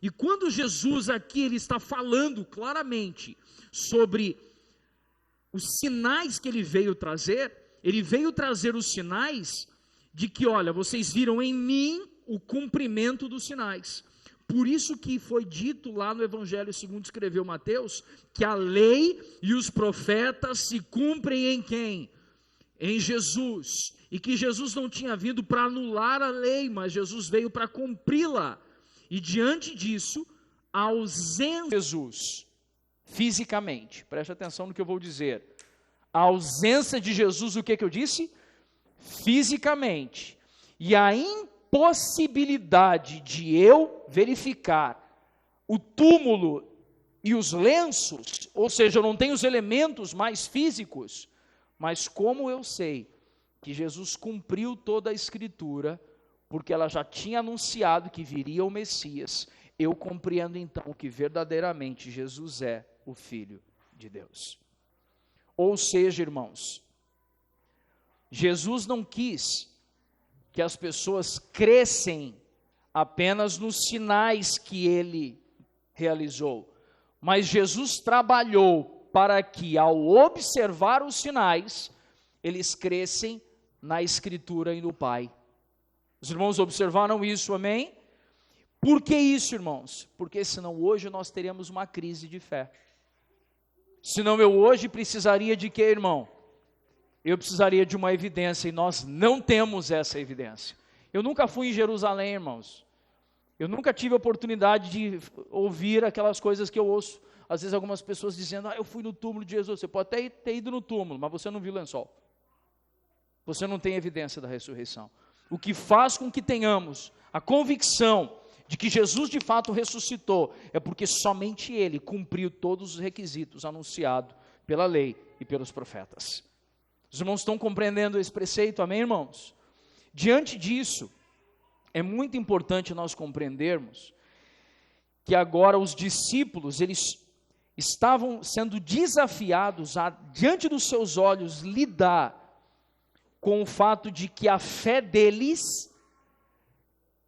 E quando Jesus aqui, ele está falando claramente sobre os sinais que ele veio trazer os sinais de que, olha, vocês viram em mim o cumprimento dos sinais. Por isso que foi dito lá no Evangelho segundo escreveu Mateus, que a lei e os profetas se cumprem em quem? Em Jesus. E que Jesus não tinha vindo para anular a lei, mas Jesus veio para cumpri-la. E diante disso, a ausência de Jesus, fisicamente, preste atenção no que eu vou dizer, a ausência de Jesus, o que eu disse? Fisicamente, e a impossibilidade de eu verificar o túmulo e os lenços, ou seja, eu não tenho os elementos mais físicos, mas como eu sei que Jesus cumpriu toda a Escritura, porque ela já tinha anunciado que viria o Messias, eu compreendo então que verdadeiramente Jesus é o Filho de Deus. Ou seja, irmãos, Jesus não quis que as pessoas crescem apenas nos sinais que ele realizou, mas Jesus trabalhou para que, ao observar os sinais, eles crescem na Escritura e no Pai. Os irmãos observaram isso, amém? Por que isso, irmãos? Porque senão hoje nós teríamos uma crise de fé. Senão eu hoje precisaria de quê, irmão? Eu precisaria de uma evidência, e nós não temos essa evidência. Eu nunca fui em Jerusalém, irmãos. Eu nunca tive a oportunidade de ouvir aquelas coisas que eu ouço, às vezes algumas pessoas dizendo, eu fui no túmulo de Jesus. Você pode até ter ido no túmulo, mas você não viu o lençol. Você não tem evidência da ressurreição. O que faz com que tenhamos a convicção de que Jesus de fato ressuscitou, é porque somente Ele cumpriu todos os requisitos anunciados pela lei e pelos profetas. Os irmãos estão compreendendo esse preceito, amém, irmãos? Diante disso, é muito importante nós compreendermos que agora os discípulos, eles estavam sendo desafiados a, diante dos seus olhos, lidar com o fato de que a fé deles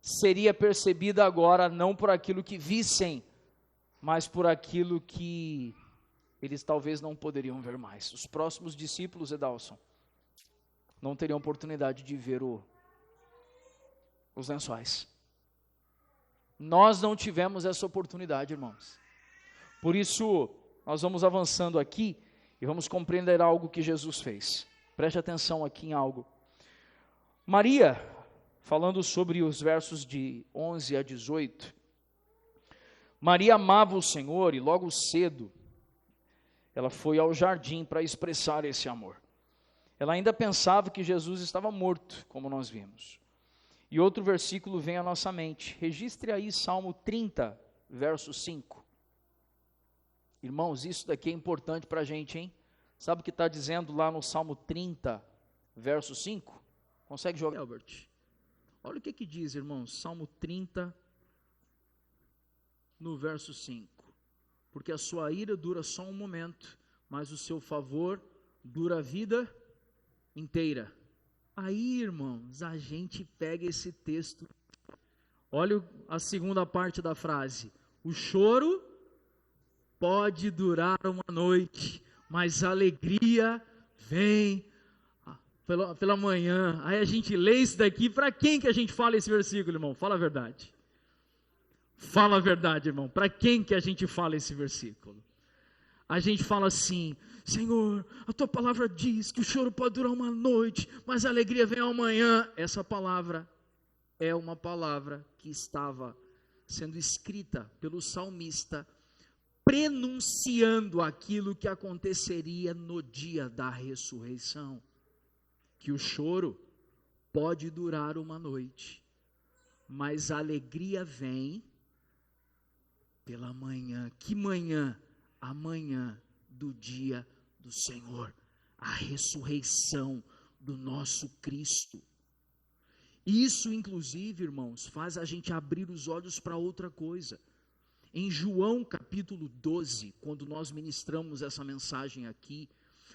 seria percebida agora não por aquilo que vissem, mas por aquilo que eles talvez não poderiam ver mais. Os próximos discípulos, Edalson, não teriam oportunidade de ver os lençóis. Nós não tivemos essa oportunidade, irmãos. Por isso, nós vamos avançando aqui e vamos compreender algo que Jesus fez. Preste atenção aqui em algo. Maria, falando sobre os versos de 11 a 18, Maria amava o Senhor e logo cedo ela foi ao jardim para expressar esse amor. Ela ainda pensava que Jesus estava morto, como nós vimos. E outro versículo vem à nossa mente. Registre aí Salmo 30, verso 5. Irmãos, isso daqui é importante para a gente, hein? Sabe o que está dizendo lá no Salmo 30, verso 5? Consegue jogar? Albert, olha o que diz, irmãos, Salmo 30, no verso 5. Porque a sua ira dura só um momento, mas o seu favor dura a vida inteira. Aí, irmãos, a gente pega esse texto. Olha a segunda parte da frase. O choro pode durar uma noite, mas a alegria vem pela manhã. Aí a gente lê isso daqui. Para quem que a gente fala esse versículo, irmão? Fala a verdade. Fala a verdade, irmão. Para quem que a gente fala esse versículo? A gente fala assim: Senhor, a tua palavra diz que o choro pode durar uma noite, mas a alegria vem amanhã. Essa palavra é uma palavra que estava sendo escrita pelo salmista, prenunciando aquilo que aconteceria no dia da ressurreição. Que o choro pode durar uma noite, mas a alegria vem pela manhã. Que manhã? A manhã do dia do Senhor, a ressurreição do nosso Cristo. Isso, inclusive, irmãos, faz a gente abrir os olhos para outra coisa. Em João capítulo 12, quando nós ministramos essa mensagem aqui,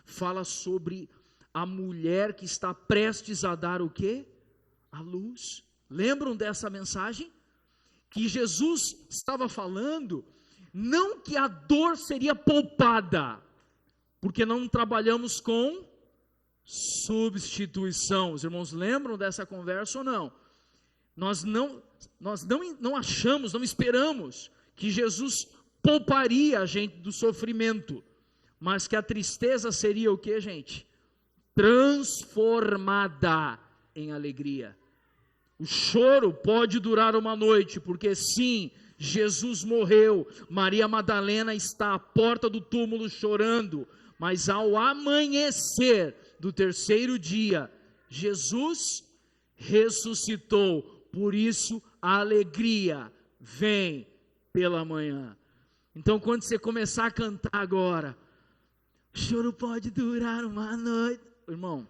fala sobre a mulher que está prestes a dar o quê? A luz. Lembram dessa mensagem? Que Jesus estava falando, não que a dor seria poupada, porque não trabalhamos com substituição. Os irmãos lembram dessa conversa ou não? Nós não achamos, não esperamos que Jesus pouparia a gente do sofrimento, mas que a tristeza seria o que, gente? Transformada em alegria. O choro pode durar uma noite, porque sim, Jesus morreu, Maria Madalena está à porta do túmulo chorando, mas ao amanhecer do terceiro dia, Jesus ressuscitou, por isso a alegria vem pela manhã. Então quando você começar a cantar agora, o choro pode durar uma noite, irmão,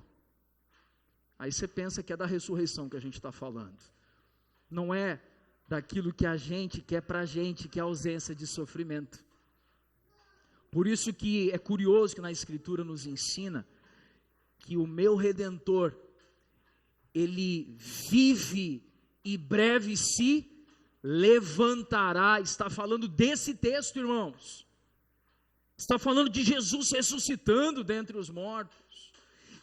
aí você pensa que é da ressurreição que a gente está falando, não é daquilo que a gente quer para a gente, que é a ausência de sofrimento. Por isso que é curioso que na Escritura nos ensina que o meu Redentor, ele vive e breve se levantará. Está falando desse texto, irmãos. Está falando de Jesus ressuscitando dentre os mortos.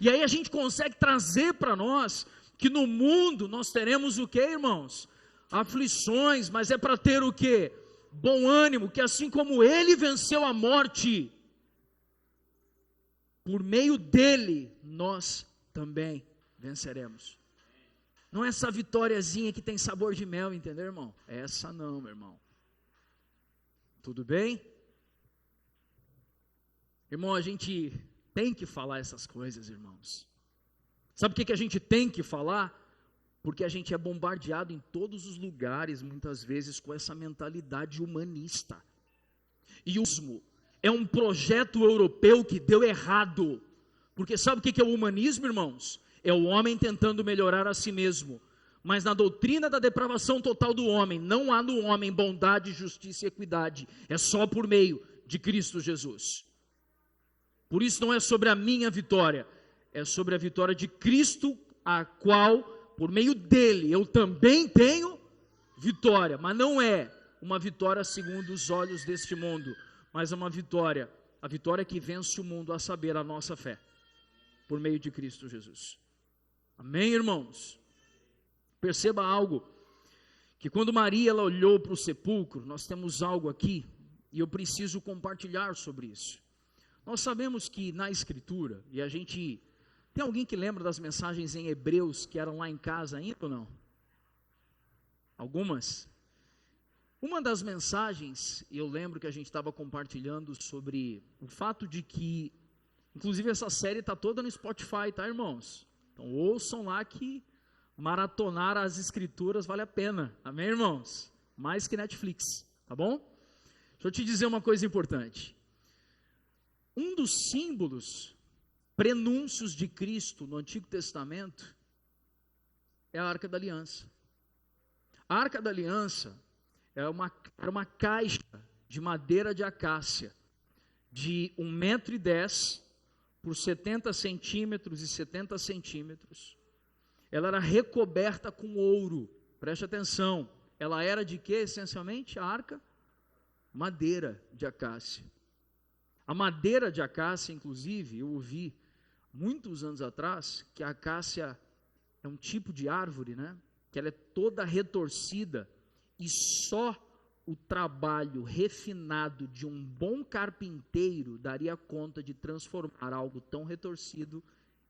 E aí a gente consegue trazer para nós que no mundo nós teremos o que, irmãos? Aflições, mas é para ter o que? Bom ânimo, que assim como ele venceu a morte, por meio dele nós também venceremos. Não é essa vitóriazinha que tem sabor de mel, entendeu, irmão? Essa não, meu irmão. Tudo bem? Irmão, a gente tem que falar essas coisas, irmãos. Sabe por que a gente tem que falar? Porque a gente é bombardeado em todos os lugares, muitas vezes, com essa mentalidade humanista. E o humanismo é um projeto europeu que deu errado. Porque sabe o que é o humanismo, irmãos? É o homem tentando melhorar a si mesmo. Mas na doutrina da depravação total do homem, não há no homem bondade, justiça e equidade. É só por meio de Cristo Jesus. Por isso não é sobre a minha vitória, é sobre a vitória de Cristo, a qual, por meio dele, eu também tenho vitória. Mas não é uma vitória segundo os olhos deste mundo, mas é uma vitória, a vitória que vence o mundo, a saber, a nossa fé, por meio de Cristo Jesus. Amém, irmãos? Perceba algo, que quando Maria ela olhou para o sepulcro, nós temos algo aqui, e eu preciso compartilhar sobre isso. Nós sabemos que na Escritura, e a gente, tem alguém que lembra das mensagens em Hebreus, que eram lá em casa ainda ou não? Algumas? Uma das mensagens, eu lembro que a gente estava compartilhando sobre o fato de que, inclusive essa série está toda no Spotify, tá, irmãos? Então ouçam lá que maratonar as Escrituras vale a pena, amém, irmãos? Mais que Netflix, tá bom? Deixa eu te dizer uma coisa importante. Um dos símbolos, prenúncios de Cristo no Antigo Testamento, é a Arca da Aliança. A Arca da Aliança, era uma caixa de madeira de acácia, de 1,10 m por 70 centímetros e 70 centímetros. Ela era recoberta com ouro. Preste atenção. Ela era de quê, essencialmente? A arca? Madeira de acácia. A madeira de acácia, inclusive, eu ouvi muitos anos atrás que a acácia é um tipo de árvore, né? Que ela é toda retorcida e só o trabalho refinado de um bom carpinteiro daria conta de transformar algo tão retorcido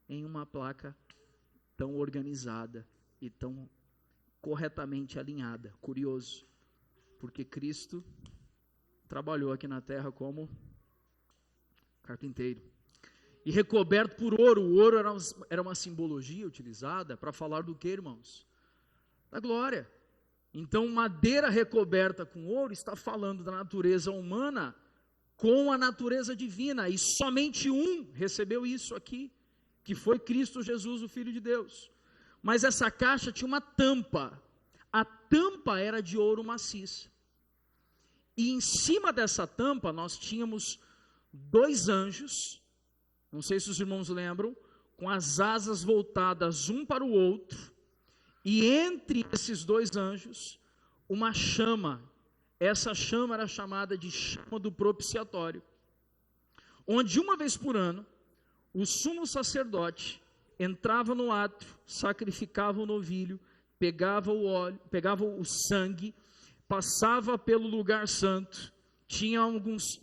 em uma placa tão organizada e tão corretamente alinhada. Curioso, porque Cristo trabalhou aqui na terra como carpinteiro. E recoberto por ouro. O ouro era uma simbologia utilizada para falar do que, irmãos? Da glória. Então, madeira recoberta com ouro está falando da natureza humana com a natureza divina. E somente um recebeu isso aqui, que foi Cristo Jesus, o Filho de Deus. Mas essa caixa tinha uma tampa. A tampa era de ouro maciço. E em cima dessa tampa nós tínhamos 2 anjos, não sei se os irmãos lembram, com as asas voltadas um para o outro, e entre esses 2 anjos, uma chama. Essa chama era chamada de chama do propiciatório, onde uma vez por ano, o sumo sacerdote entrava no átrio, sacrificava o novilho, pegava o óleo, pegava o sangue, passava pelo lugar santo, tinha alguns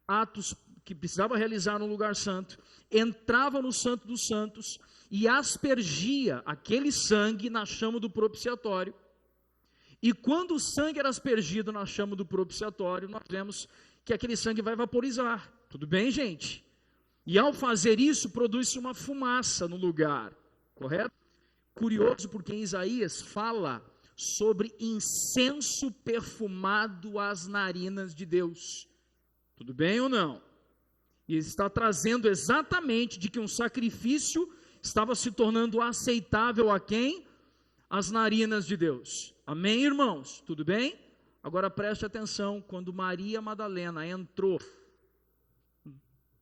atos que precisava realizar no lugar santo, entrava no Santo dos Santos e aspergia aquele sangue na chama do propiciatório. E quando o sangue era aspergido na chama do propiciatório, nós vemos que aquele sangue vai vaporizar. Tudo bem, gente? E ao fazer isso, produz-se uma fumaça no lugar, correto? Curioso, porque em Isaías fala sobre incenso perfumado às narinas de Deus. Tudo bem ou não? E está trazendo exatamente de que um sacrifício estava se tornando aceitável a quem? Às narinas de Deus. Amém, irmãos? Tudo bem? Agora preste atenção, quando Maria Madalena entrou,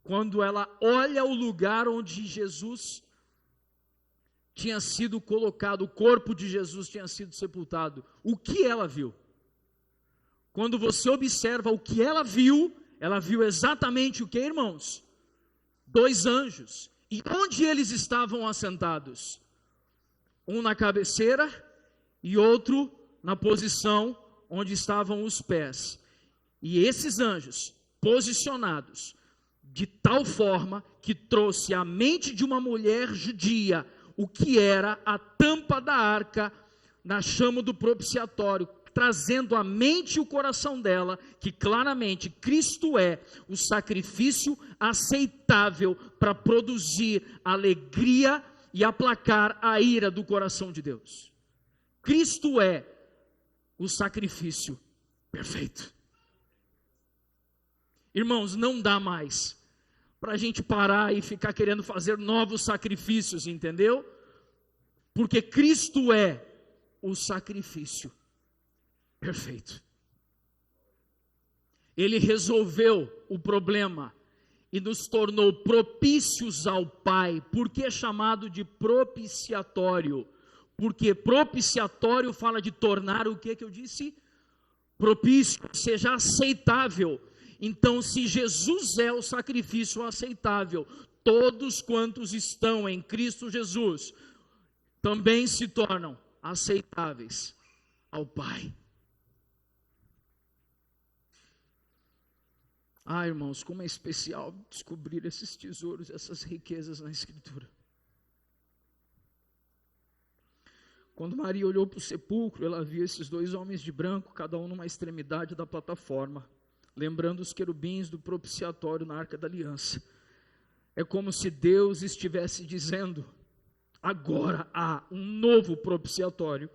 quando ela olha o lugar onde Jesus tinha sido colocado, o corpo de Jesus tinha sido sepultado, o que ela viu? Quando você observa o que ela viu exatamente o que, irmãos? 2 anjos. E onde eles estavam assentados? Um na cabeceira e outro na posição onde estavam os pés. E esses anjos posicionados de tal forma que trouxe à mente de uma mulher judia o que era a tampa da arca na chama do propiciatório, trazendo à mente e o coração dela que claramente Cristo é o sacrifício aceitável para produzir alegria e aplacar a ira do coração de Deus. Cristo é o sacrifício perfeito. Irmãos, não dá mais para a gente parar e ficar querendo fazer novos sacrifícios, entendeu? Porque Cristo é o sacrifício perfeito. Ele resolveu o problema e nos tornou propícios ao Pai. Por que é chamado de propiciatório? Porque propiciatório fala de tornar o que eu disse? Propício, seja aceitável. Então, se Jesus é o sacrifício aceitável, todos quantos estão em Cristo Jesus também se tornam aceitáveis ao Pai. Ah, irmãos, como é especial descobrir esses tesouros, essas riquezas na Escritura. Quando Maria olhou para o sepulcro, ela viu esses 2 homens de branco, cada um numa extremidade da plataforma, lembrando os querubins do propiciatório na Arca da Aliança. É como se Deus estivesse dizendo: agora há um novo propiciatório.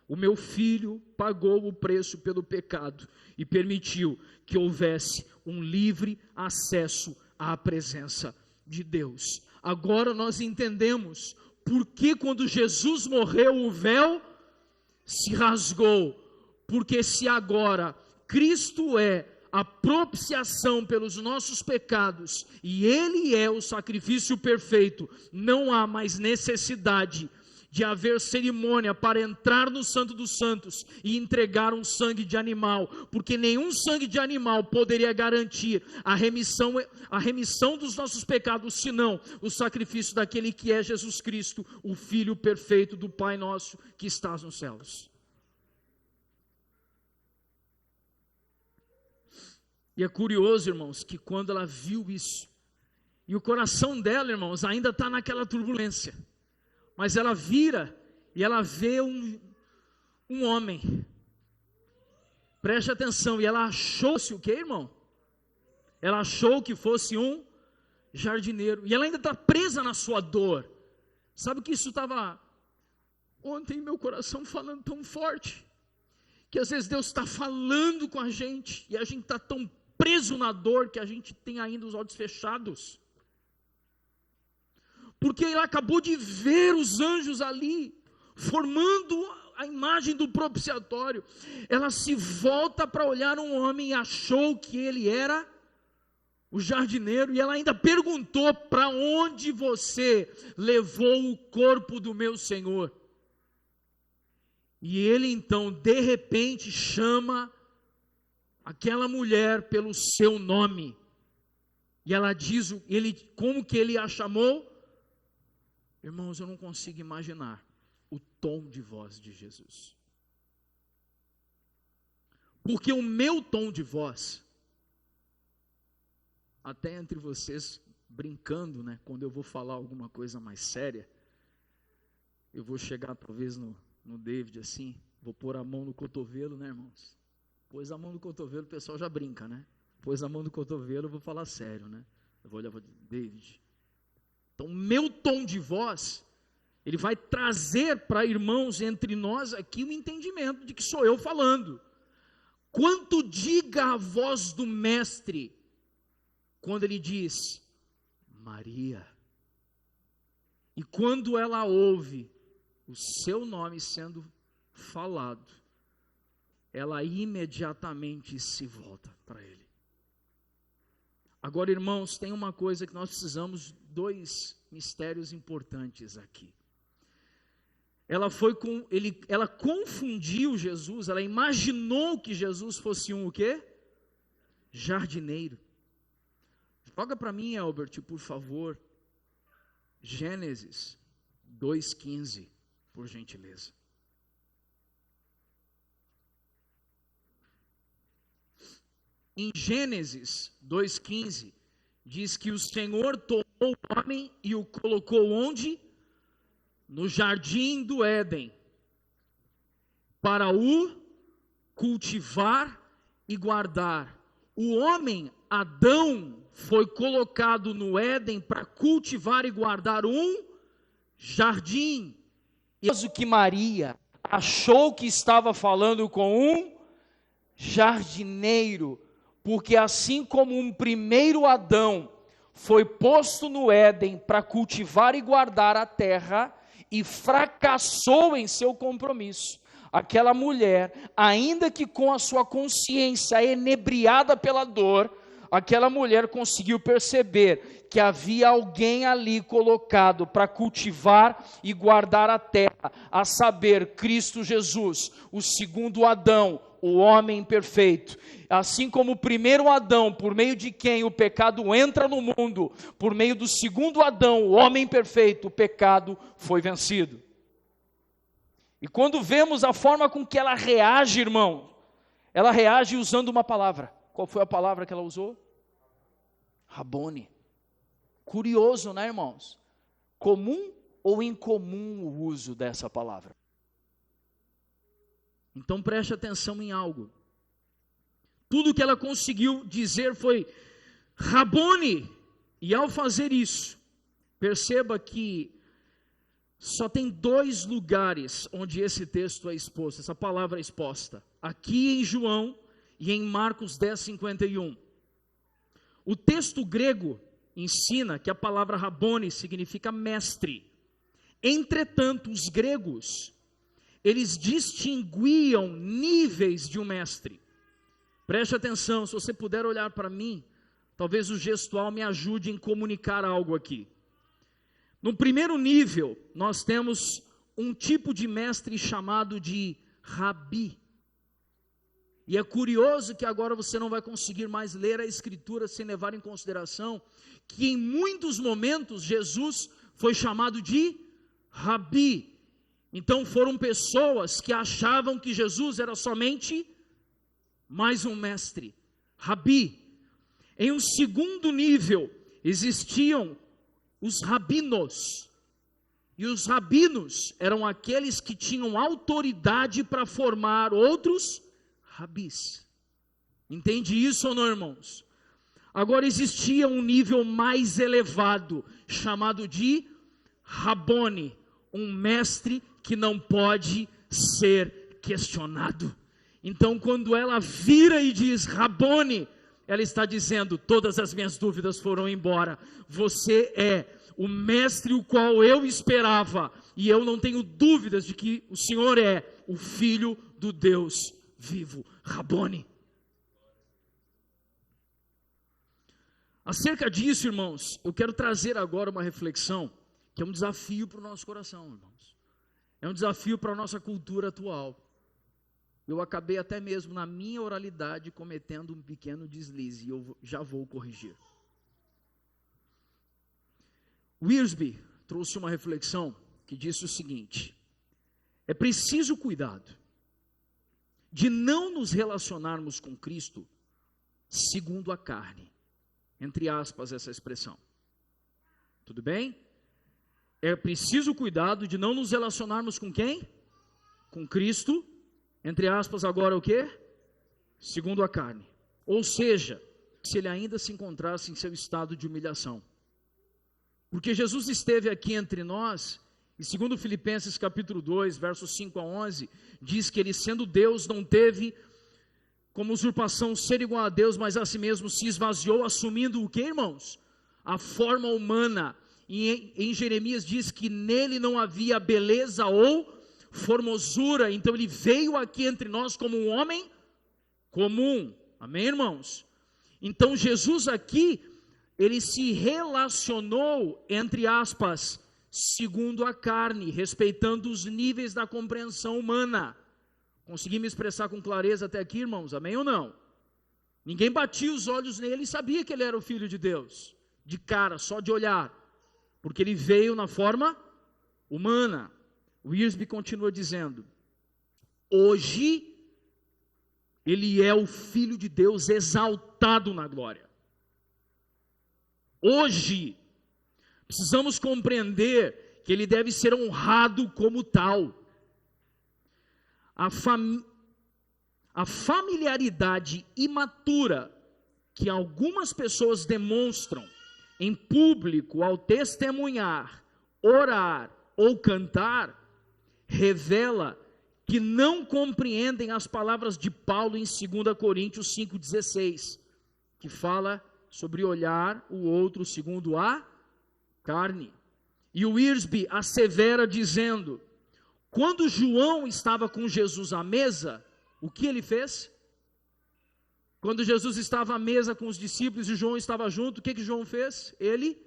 O meu filho pagou o preço pelo pecado e permitiu que houvesse um livre acesso à presença de Deus. Agora nós entendemos por que quando Jesus morreu o véu se rasgou. Porque se agora Cristo é a propiciação pelos nossos pecados, e Ele é o sacrifício perfeito, não há mais necessidade de haver cerimônia para entrar no Santo dos Santos e entregar um sangue de animal, porque nenhum sangue de animal poderia garantir a remissão dos nossos pecados, senão o sacrifício daquele que é Jesus Cristo, o Filho perfeito do Pai nosso que estás nos céus. E é curioso, irmãos, que quando ela viu isso, e o coração dela, irmãos, ainda está naquela turbulência, mas ela vira e ela vê um homem, preste atenção, e ela achou-se o que, irmão? Ela achou que fosse um jardineiro, e ela ainda está presa na sua dor. Sabe que isso estava ontem em meu coração falando tão forte, que às vezes Deus está falando com a gente, e a gente está tão preso na dor que a gente tem ainda os olhos fechados, porque ela acabou de ver os anjos ali, formando a imagem do propiciatório. Ela se volta para olhar um homem e achou que ele era o jardineiro, e ela ainda perguntou: para onde você levou o corpo do meu Senhor? E ele então, de repente, chama aquela mulher pelo seu nome, e ela diz, como que ele a chamou? Irmãos, eu não consigo imaginar o tom de voz de Jesus, porque o meu tom de voz, até entre vocês brincando, né, quando eu vou falar alguma coisa mais séria, eu vou chegar talvez no David assim, vou pôr a mão no cotovelo, né, irmãos? Pôs a mão no cotovelo, o pessoal já brinca, né? Pôs a mão no cotovelo, eu vou falar sério, né? Eu vou olhar para David. Então, meu tom de voz, ele vai trazer para irmãos entre nós aqui um entendimento de que sou eu falando. Quanto diga a voz do mestre, quando ele diz, Maria. E quando ela ouve o seu nome sendo falado, ela imediatamente se volta para ele. Agora, irmãos, tem uma coisa que nós precisamos, dois mistérios importantes aqui. Ela confundiu Jesus, ela imaginou que Jesus fosse um o quê? Jardineiro. Joga para mim, Albert, por favor, Gênesis 2,15, por gentileza. Em Gênesis 2,15, diz que o Senhor tomou o homem e o colocou onde? No jardim do Éden, para o cultivar e guardar. O homem, Adão, foi colocado no Éden para cultivar e guardar um jardim. E o que Maria achou que estava falando com um jardineiro, porque assim como um primeiro Adão foi posto no Éden para cultivar e guardar a terra, e fracassou em seu compromisso, aquela mulher, ainda que com a sua consciência enebriada pela dor, aquela mulher conseguiu perceber que havia alguém ali colocado para cultivar e guardar a terra, a saber, Cristo Jesus, o segundo Adão, o homem perfeito. Assim como o primeiro Adão, por meio de quem o pecado entra no mundo, por meio do segundo Adão, o homem perfeito, o pecado foi vencido. E quando vemos a forma com que ela reage, irmão, ela reage usando uma palavra. Qual foi a palavra que ela usou? Rabone. Curioso, né, irmãos? Comum ou incomum o uso dessa palavra? Então preste atenção em algo. Tudo que ela conseguiu dizer foi Rabone. E ao fazer isso, perceba que só tem dois lugares onde esse texto é exposto, essa palavra é exposta. Aqui em João e em Marcos 10:51. O texto grego ensina que a palavra Rabone significa mestre. Entretanto, os gregos, eles distinguiam níveis de um mestre. Preste atenção, se você puder olhar para mim, talvez o gestual me ajude em comunicar algo aqui. No primeiro nível, nós temos um tipo de mestre chamado de rabi. E é curioso que agora você não vai conseguir mais ler a Escritura sem levar em consideração que em muitos momentos Jesus foi chamado de rabi. Então foram pessoas que achavam que Jesus era somente mais um mestre, rabi. Em um segundo nível, existiam os rabinos. E os rabinos eram aqueles que tinham autoridade para formar outros rabis. Entende isso ou não, irmãos? Agora existia um nível mais elevado, chamado de Rabone, um mestre que não pode ser questionado. Então, quando ela vira e diz Rabone, ela está dizendo: todas as minhas dúvidas foram embora. Você é o mestre o qual eu esperava, e eu não tenho dúvidas de que o Senhor é o Filho do Deus vivo. Rabone. Acerca disso, irmãos, eu quero trazer agora uma reflexão, que é um desafio para o nosso coração, irmãos. É um desafio para a nossa cultura atual. Eu acabei até mesmo na minha oralidade cometendo um pequeno deslize, e eu já vou corrigir. Wiersbe trouxe uma reflexão que disse o seguinte: é preciso cuidado de não nos relacionarmos com Cristo segundo a carne. Entre aspas, essa expressão. Tudo bem? É preciso cuidado de não nos relacionarmos com quem? Com Cristo. Entre aspas, agora o quê? Segundo a carne. Ou seja, se ele ainda se encontrasse em seu estado de humilhação. Porque Jesus esteve aqui entre nós, e segundo Filipenses capítulo 2, versos 5 a 11, diz que ele, sendo Deus, não teve como usurpação ser igual a Deus, mas a si mesmo se esvaziou, assumindo o que, irmãos? A forma humana. E em Jeremias diz que nele não havia beleza ou formosura, então ele veio aqui entre nós como um homem comum. Amém, irmãos? Então Jesus aqui, ele se relacionou, entre aspas, segundo a carne, respeitando os níveis da compreensão humana. Consegui me expressar com clareza até aqui, irmãos? Amém ou não? Ninguém batia os olhos nele e sabia que ele era o Filho de Deus, de cara, só de olhar, porque ele veio na forma humana. Wiersbe continua dizendo: hoje ele é o Filho de Deus exaltado na glória. Hoje precisamos compreender que ele deve ser honrado como tal. A familiaridade imatura que algumas pessoas demonstram em público ao testemunhar, orar ou cantar, revela que não compreendem as palavras de Paulo em 2 Coríntios 5,16, que fala sobre olhar o outro segundo a carne. E o Wiersbe assevera dizendo: quando João estava com Jesus à mesa, o que ele fez? Quando Jesus estava à mesa com os discípulos e João estava junto, o que João fez? Ele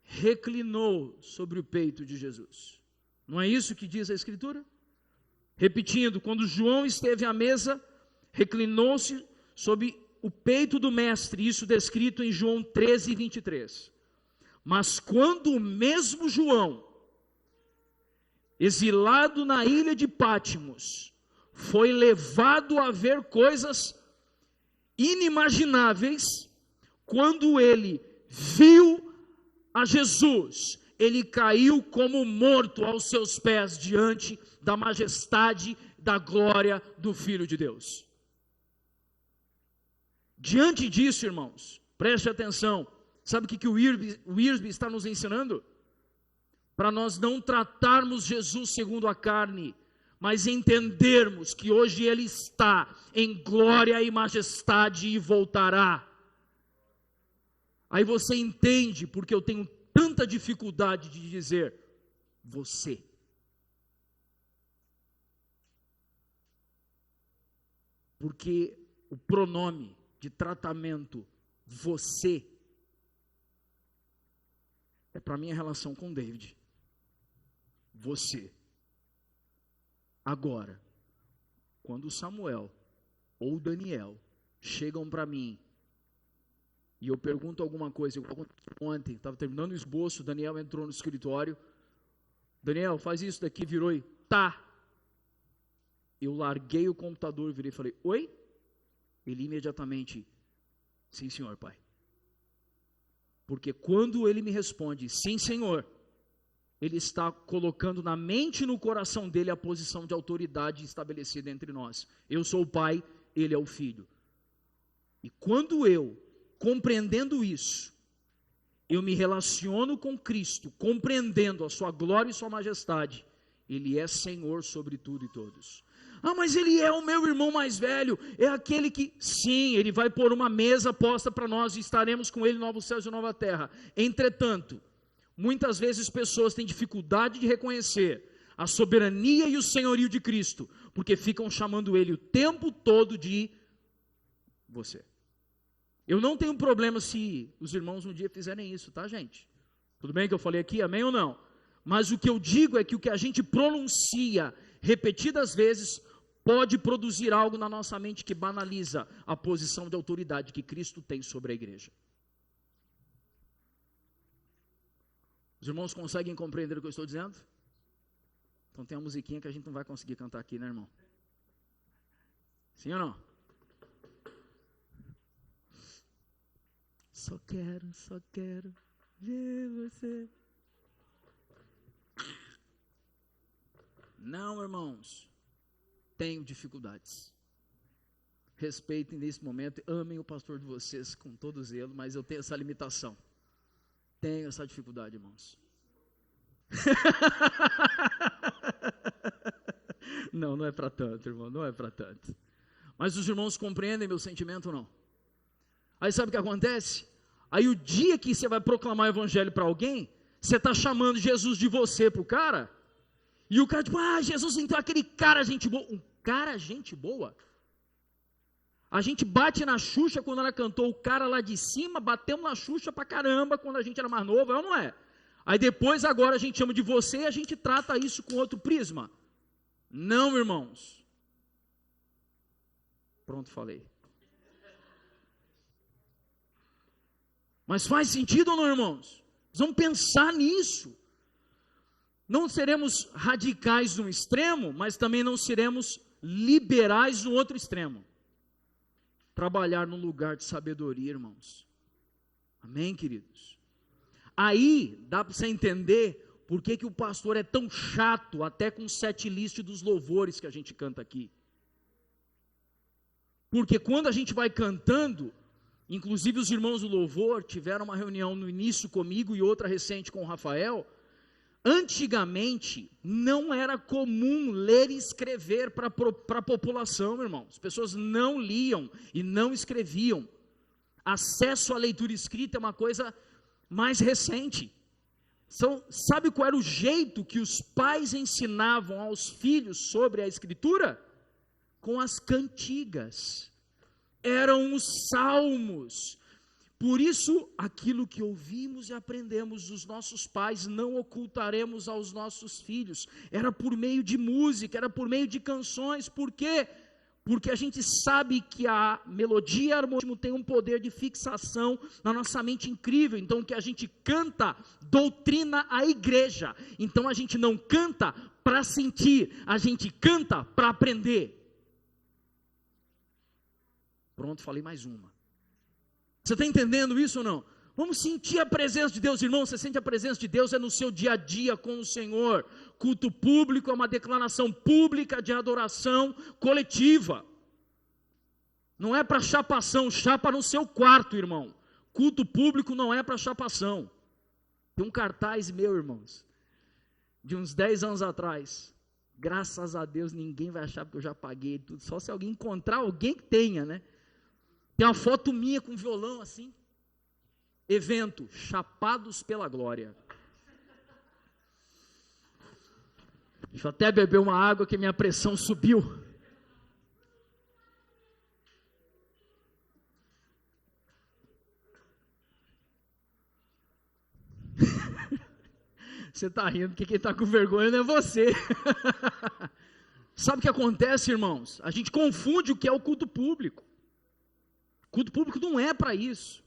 reclinou sobre o peito de Jesus. Não é isso que diz a Escritura? Repetindo, quando João esteve à mesa, reclinou-se sobre o peito do mestre, isso descrito em João 13, 23. Mas quando o mesmo João, exilado na ilha de Pátimos, foi levado a ver coisas inimagináveis, quando ele viu a Jesus, ele caiu como morto aos seus pés diante da majestade, da glória do Filho de Deus. Diante disso, irmãos, preste atenção, sabe o que o Wiersbe está nos ensinando? Para nós não tratarmos Jesus segundo a carne, mas entendermos que hoje Ele está em glória e majestade e voltará. Aí você entende porque eu tenho tanta dificuldade de dizer você. Porque o pronome de tratamento você é para minha relação com David. Você. Agora, quando Samuel ou Daniel chegam para mim e eu pergunto alguma coisa, ontem, estava terminando o esboço, Daniel entrou no escritório, Daniel, faz isso daqui, virou e tá. Eu larguei o computador, virei e falei, oi? Ele imediatamente, sim senhor, pai. Porque quando ele me responde, sim senhor, ele está colocando na mente e no coração dele a posição de autoridade estabelecida entre nós. Eu sou o pai, ele é o filho. E quando eu, compreendendo isso, eu me relaciono com Cristo, compreendendo a sua glória e sua majestade, ele é Senhor sobre tudo e todos. Ah, mas ele é o meu irmão mais velho, é aquele que, sim, ele vai pôr uma mesa posta para nós e estaremos com ele em novos céus e nova terra. Entretanto, muitas vezes pessoas têm dificuldade de reconhecer a soberania e o senhorio de Cristo, porque ficam chamando ele o tempo todo de você. Eu não tenho problema se os irmãos um dia fizerem isso, tá, gente? Tudo bem que eu falei aqui, amém ou não? Mas o que eu digo é que o que a gente pronuncia repetidas vezes pode produzir algo na nossa mente que banaliza a posição de autoridade que Cristo tem sobre a igreja. Os irmãos conseguem compreender o que eu estou dizendo? Então tem uma musiquinha que a gente não vai conseguir cantar aqui, né, irmão? Sim ou não? Só quero ver você. Não, irmãos, tenho dificuldades. Respeitem nesse momento, amem o pastor de vocês com todo zelo, mas eu tenho essa limitação. Tenho essa dificuldade, irmãos. Não é para tanto, irmão, não é para tanto. Mas os irmãos compreendem meu sentimento ou não? Aí sabe o que acontece? Aí o dia que você vai proclamar o evangelho para alguém, você está chamando Jesus de você para o cara, e o cara tipo, Jesus, então aquele cara gente boa. Um cara gente boa? A gente bate na Xuxa quando ela cantou o cara lá de cima, batemos na Xuxa pra caramba quando a gente era mais novo, é ou não é? Aí depois agora a gente chama de você e a gente trata isso com outro prisma. Não, irmãos. Pronto, falei. Mas faz sentido ou não, irmãos? Vamos pensar nisso. Não seremos radicais num extremo, mas também não seremos liberais no outro extremo. Trabalhar num lugar de sabedoria, irmãos. Amém, queridos? Aí dá para você entender por que o pastor é tão chato, até com o set list dos louvores que a gente canta aqui. Porque quando a gente vai cantando, inclusive os irmãos do louvor tiveram uma reunião no início comigo e outra recente com o Rafael. Antigamente não era comum ler e escrever para a população, irmão. As pessoas não liam e não escreviam. Acesso à leitura escrita é uma coisa mais recente. Então, sabe qual era o jeito que os pais ensinavam aos filhos sobre a escritura? Com as cantigas. Eram os salmos. Por isso, aquilo que ouvimos e aprendemos dos nossos pais, não ocultaremos aos nossos filhos. Era por meio de música, era por meio de canções. Por quê? Porque a gente sabe que a melodia e a harmonia tem um poder de fixação na nossa mente incrível. Então, que a gente canta doutrina à igreja. Então, a gente não canta para sentir, a gente canta para aprender. Pronto, falei mais uma. Você está entendendo isso ou não? Vamos sentir a presença de Deus, irmão. Você sente a presença de Deus, é no seu dia a dia com o Senhor. Culto público é uma declaração pública de adoração coletiva. Não é para chapação, chapa no seu quarto, irmão. Culto público não é para chapação. Tem um cartaz meu, irmãos, de uns 10 anos atrás. Graças a Deus ninguém vai achar porque eu já paguei tudo. Só se alguém encontrar alguém que tenha, né? Tem uma foto minha com violão assim. Evento, Chapados pela Glória. Deixa eu até beber uma água que minha pressão subiu. Você está rindo porque quem está com vergonha não é você. Sabe o que acontece, irmãos? A gente confunde o que é o culto público. Culto público não é para isso.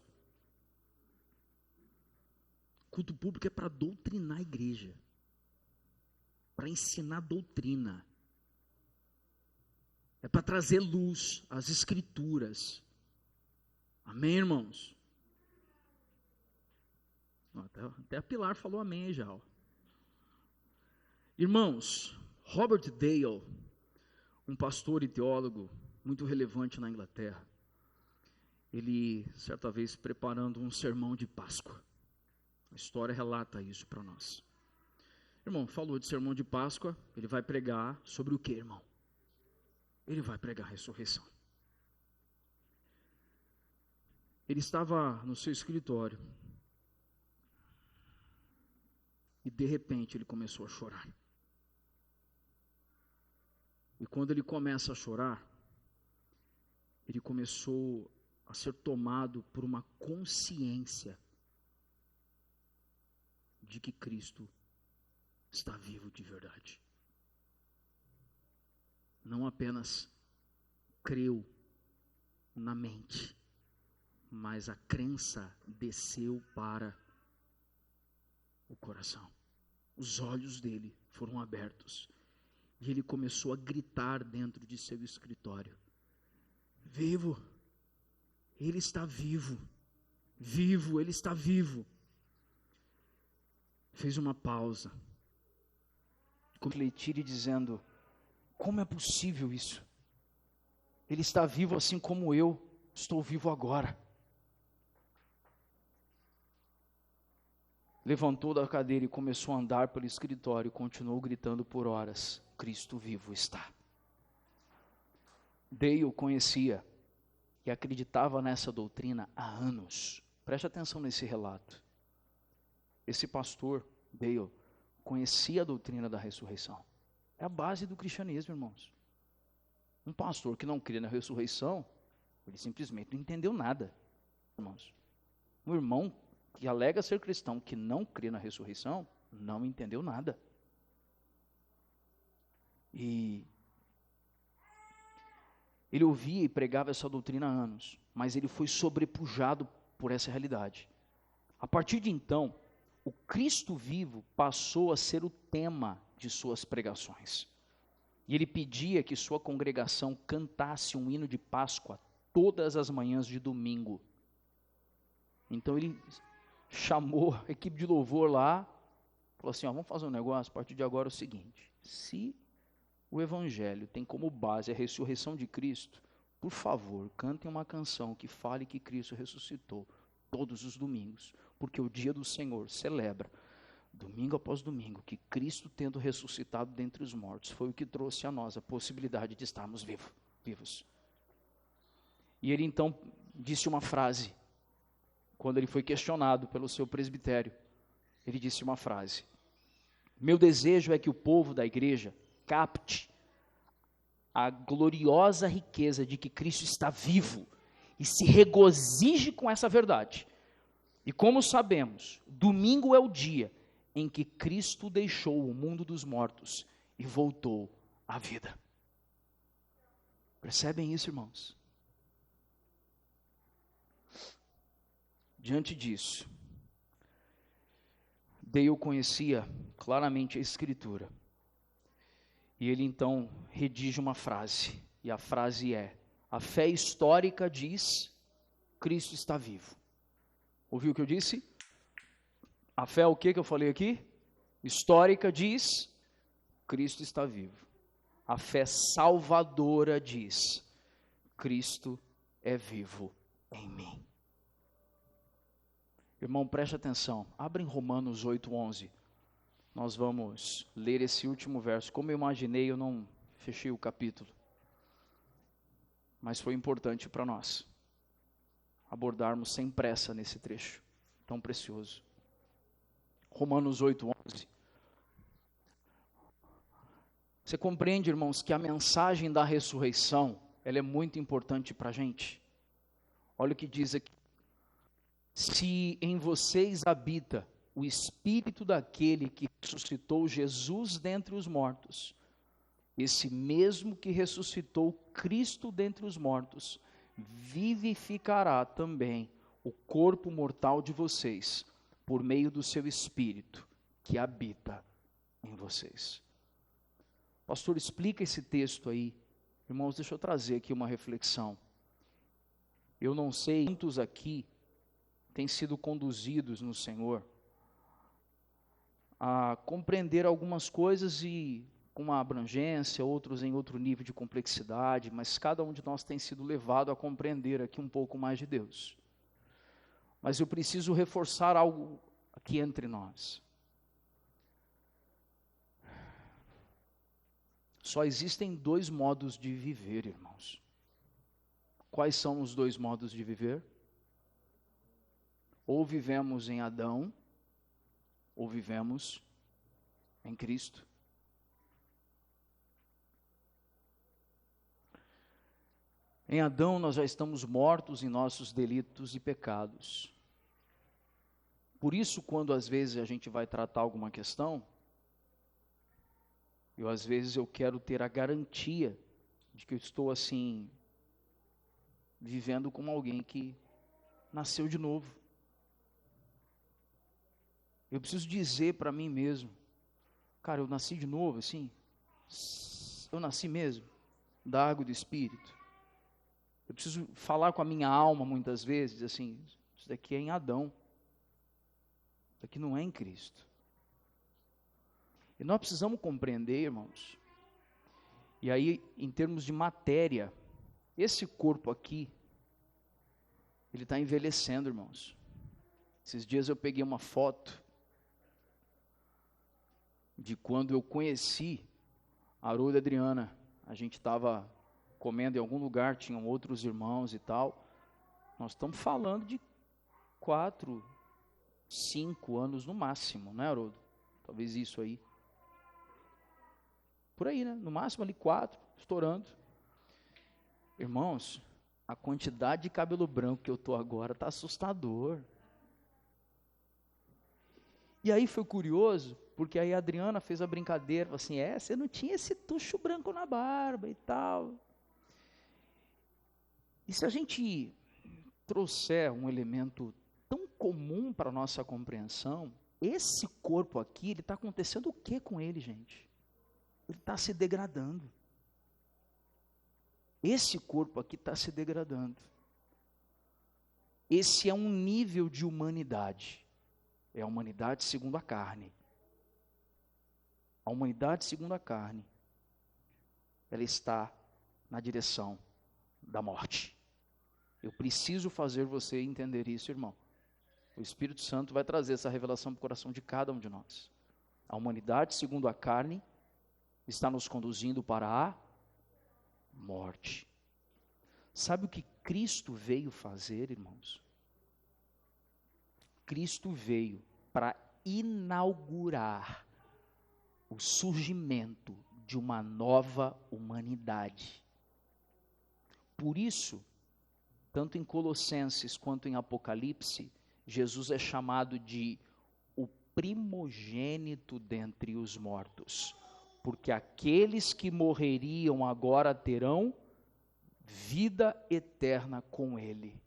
Culto público é para doutrinar a igreja, para ensinar doutrina, é para trazer luz às escrituras. Amém, irmãos? Até a Pilar falou amém aí já. Ó. Irmãos, Robert Dale, um pastor e teólogo muito relevante na Inglaterra, ele, certa vez, preparando um sermão de Páscoa, a história relata isso para nós. Irmão, falou de sermão de Páscoa, ele vai pregar sobre o que, irmão? Ele vai pregar a ressurreição. Ele estava no seu escritório e de repente ele começou a chorar. E quando ele começa a chorar, ele começou a ser tomado por uma consciência de que Cristo está vivo de verdade. Não apenas creu na mente, mas a crença desceu para o coração. Os olhos dele foram abertos e ele começou a gritar dentro de seu escritório: vivo, ele está vivo, vivo, ele está vivo. Fez uma pausa, refletir e dizendo: como é possível isso? Ele está vivo assim como eu estou vivo agora. Levantou da cadeira e começou a andar pelo escritório e continuou gritando por horas: Cristo vivo está. Dale conhecia e acreditava nessa doutrina há anos. Preste atenção nesse relato. Esse pastor, Dale, conhecia a doutrina da ressurreição. É a base do cristianismo, irmãos. Um pastor que não crê na ressurreição, ele simplesmente não entendeu nada, irmãos. Um irmão que alega ser cristão, que não crê na ressurreição, não entendeu nada. E ele ouvia e pregava essa doutrina há anos, mas ele foi sobrepujado por essa realidade. A partir de então, o Cristo vivo passou a ser o tema de suas pregações. E ele pedia que sua congregação cantasse um hino de Páscoa todas as manhãs de domingo. Então ele chamou a equipe de louvor lá, falou assim: vamos fazer um negócio, a partir de agora é o seguinte: se o evangelho tem como base a ressurreição de Cristo, por favor, cantem uma canção que fale que Cristo ressuscitou todos os domingos, porque o dia do Senhor celebra, domingo após domingo, que Cristo, tendo ressuscitado dentre os mortos, foi o que trouxe a nós a possibilidade de estarmos vivos. E ele então disse uma frase, quando ele foi questionado pelo seu presbitério, ele disse uma frase: meu desejo é que o povo da igreja capte a gloriosa riqueza de que Cristo está vivo e se regozije com essa verdade. E como sabemos, domingo é o dia em que Cristo deixou o mundo dos mortos e voltou à vida. Percebem isso, irmãos? Diante disso, Dale conhecia claramente a Escritura. E ele então redige uma frase, e a frase é: a fé histórica diz, Cristo está vivo. Ouviu o que eu disse? A fé, o que eu falei aqui? Histórica diz, Cristo está vivo. A fé salvadora diz, Cristo é vivo em mim. Irmão, preste atenção, abre em Romanos 8:11. Nós vamos ler esse último verso. Como eu imaginei, eu não fechei o capítulo. Mas foi importante para nós abordarmos sem pressa nesse trecho tão precioso. Romanos 8:11. Você compreende, irmãos, que a mensagem da ressurreição, ela é muito importante para a gente? Olha o que diz aqui. Se em vocês habita o Espírito daquele que ressuscitou Jesus dentre os mortos, esse mesmo que ressuscitou Cristo dentre os mortos, vivificará também o corpo mortal de vocês, por meio do seu Espírito, que habita em vocês. Pastor, explica esse texto aí. Irmãos, deixa eu trazer aqui uma reflexão. Eu não sei quantos aqui têm sido conduzidos no Senhor a compreender algumas coisas e com uma abrangência, outros em outro nível de complexidade, mas cada um de nós tem sido levado a compreender aqui um pouco mais de Deus. Mas eu preciso reforçar algo aqui entre nós. Só existem dois modos de viver, irmãos. Quais são os dois modos de viver? Ou vivemos em Adão, ou vivemos em Cristo. Em Adão nós já estamos mortos em nossos delitos e pecados. Por isso, quando às vezes a gente vai tratar alguma questão, às vezes eu quero ter a garantia de que eu estou assim, vivendo como alguém que nasceu de novo. Eu preciso dizer para mim mesmo, cara, eu nasci de novo, assim, eu nasci mesmo, da água e do Espírito. Eu preciso falar com a minha alma muitas vezes, assim, isso daqui é em Adão, isso daqui não é em Cristo. E nós precisamos compreender, irmãos, e aí em termos de matéria, esse corpo aqui, ele está envelhecendo, irmãos. Esses dias eu peguei uma foto de quando eu conheci a Haroldo e a Adriana. A gente estava comendo em algum lugar, tinham outros irmãos e tal. Nós estamos falando de 4, 5 anos no máximo, né, Haroldo? Talvez isso aí. Por aí, né? No máximo ali 4, estourando. Irmãos, a quantidade de cabelo branco que eu estou agora está assustador. E aí foi curioso, porque aí a Adriana fez a brincadeira, assim, você não tinha esse tucho branco na barba e tal. E se a gente trouxer um elemento tão comum para a nossa compreensão, esse corpo aqui, ele está acontecendo o que com ele, gente? Ele está se degradando. Esse corpo aqui está se degradando. Esse é um nível de humanidade. É a humanidade segundo a carne. A humanidade segundo a carne, ela está na direção da morte. Eu preciso fazer você entender isso, irmão. O Espírito Santo vai trazer essa revelação para o coração de cada um de nós. A humanidade segundo a carne está nos conduzindo para a morte. Sabe o que Cristo veio fazer, irmãos? Cristo veio para inaugurar o surgimento de uma nova humanidade. Por isso, tanto em Colossenses quanto em Apocalipse, Jesus é chamado de o primogênito dentre os mortos, porque aqueles que morreriam agora terão vida eterna com Ele.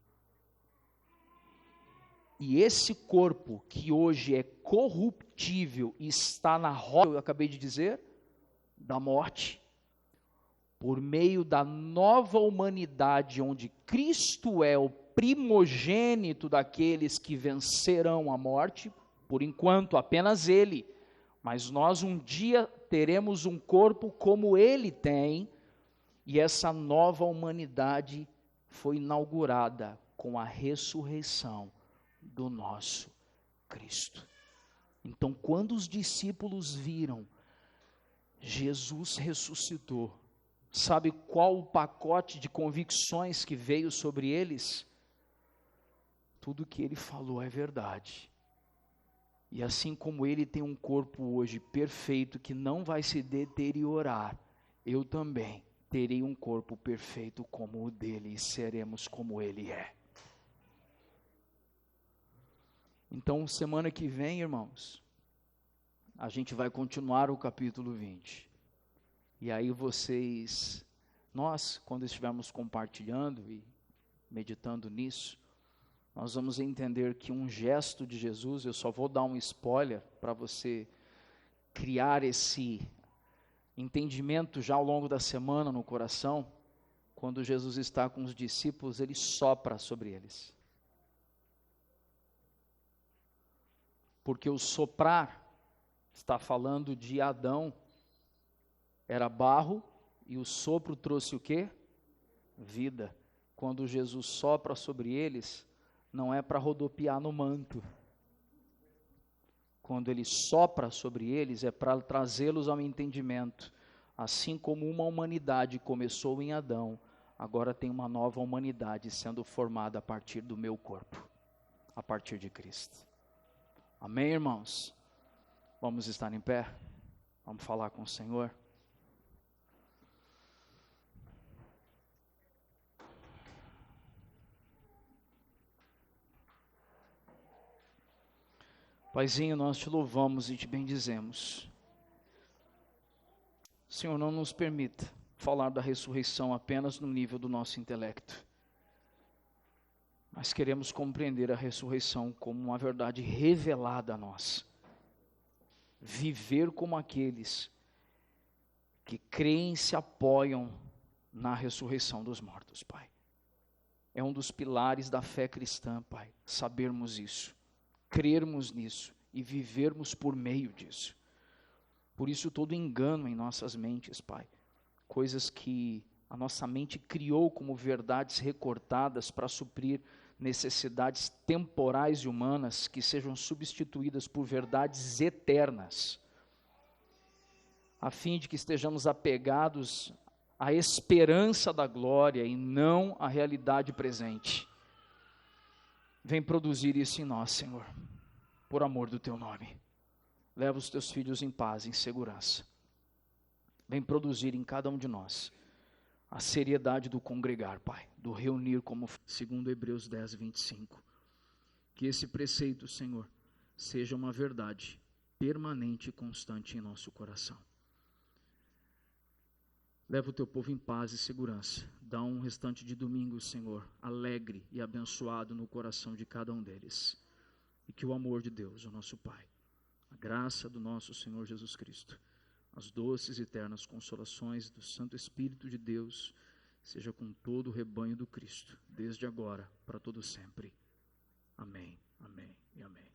E esse corpo que hoje é corruptível e está na roda, eu acabei de dizer, da morte, por meio da nova humanidade, onde Cristo é o primogênito daqueles que vencerão a morte, por enquanto apenas Ele, mas nós um dia teremos um corpo como Ele tem, e essa nova humanidade foi inaugurada com a ressurreição do nosso Cristo. Então, quando os discípulos viram Jesus ressuscitou, sabe qual o pacote de convicções que veio sobre eles? Tudo que ele falou é verdade. E assim como ele tem um corpo hoje perfeito que não vai se deteriorar, eu também terei um corpo perfeito como o dele e seremos como ele é. Então, semana que vem, irmãos, a gente vai continuar o capítulo 20. E aí nós, quando estivermos compartilhando e meditando nisso, nós vamos entender que um gesto de Jesus, eu só vou dar um spoiler para você criar esse entendimento já ao longo da semana no coração. Quando Jesus está com os discípulos, ele sopra sobre eles. Porque o soprar está falando de Adão, era barro, e o sopro trouxe o quê? Vida. Quando Jesus sopra sobre eles, não é para rodopiar no manto. Quando ele sopra sobre eles, é para trazê-los ao entendimento. Assim como uma humanidade começou em Adão, agora tem uma nova humanidade sendo formada a partir do meu corpo, a partir de Cristo. Amém, irmãos? Vamos estar em pé? Vamos falar com o Senhor? Paizinho, nós te louvamos e te bendizemos. Senhor, não nos permita falar da ressurreição apenas no nível do nosso intelecto. Mas queremos compreender a ressurreição como uma verdade revelada a nós. Viver como aqueles que creem e se apoiam na ressurreição dos mortos, Pai. É um dos pilares da fé cristã, Pai, sabermos isso, crermos nisso e vivermos por meio disso. Por isso todo engano em nossas mentes, Pai, coisas que a nossa mente criou como verdades recortadas para suprir necessidades temporais e humanas, que sejam substituídas por verdades eternas, a fim de que estejamos apegados à esperança da glória e não à realidade presente. Vem produzir isso em nós, Senhor, por amor do Teu nome. Leva os Teus filhos em paz, em segurança. Vem produzir em cada um de nós a seriedade do congregar, Pai, do reunir como... Segundo Hebreus 10, 25. Que esse preceito, Senhor, seja uma verdade permanente e constante em nosso coração. Leva o Teu povo em paz e segurança. Dá um restante de domingo, Senhor, alegre e abençoado no coração de cada um deles. E que o amor de Deus, o nosso Pai, a graça do nosso Senhor Jesus Cristo, as doces e eternas consolações do Santo Espírito de Deus, seja com todo o rebanho do Cristo, desde agora, para todo sempre. Amém, amém e amém.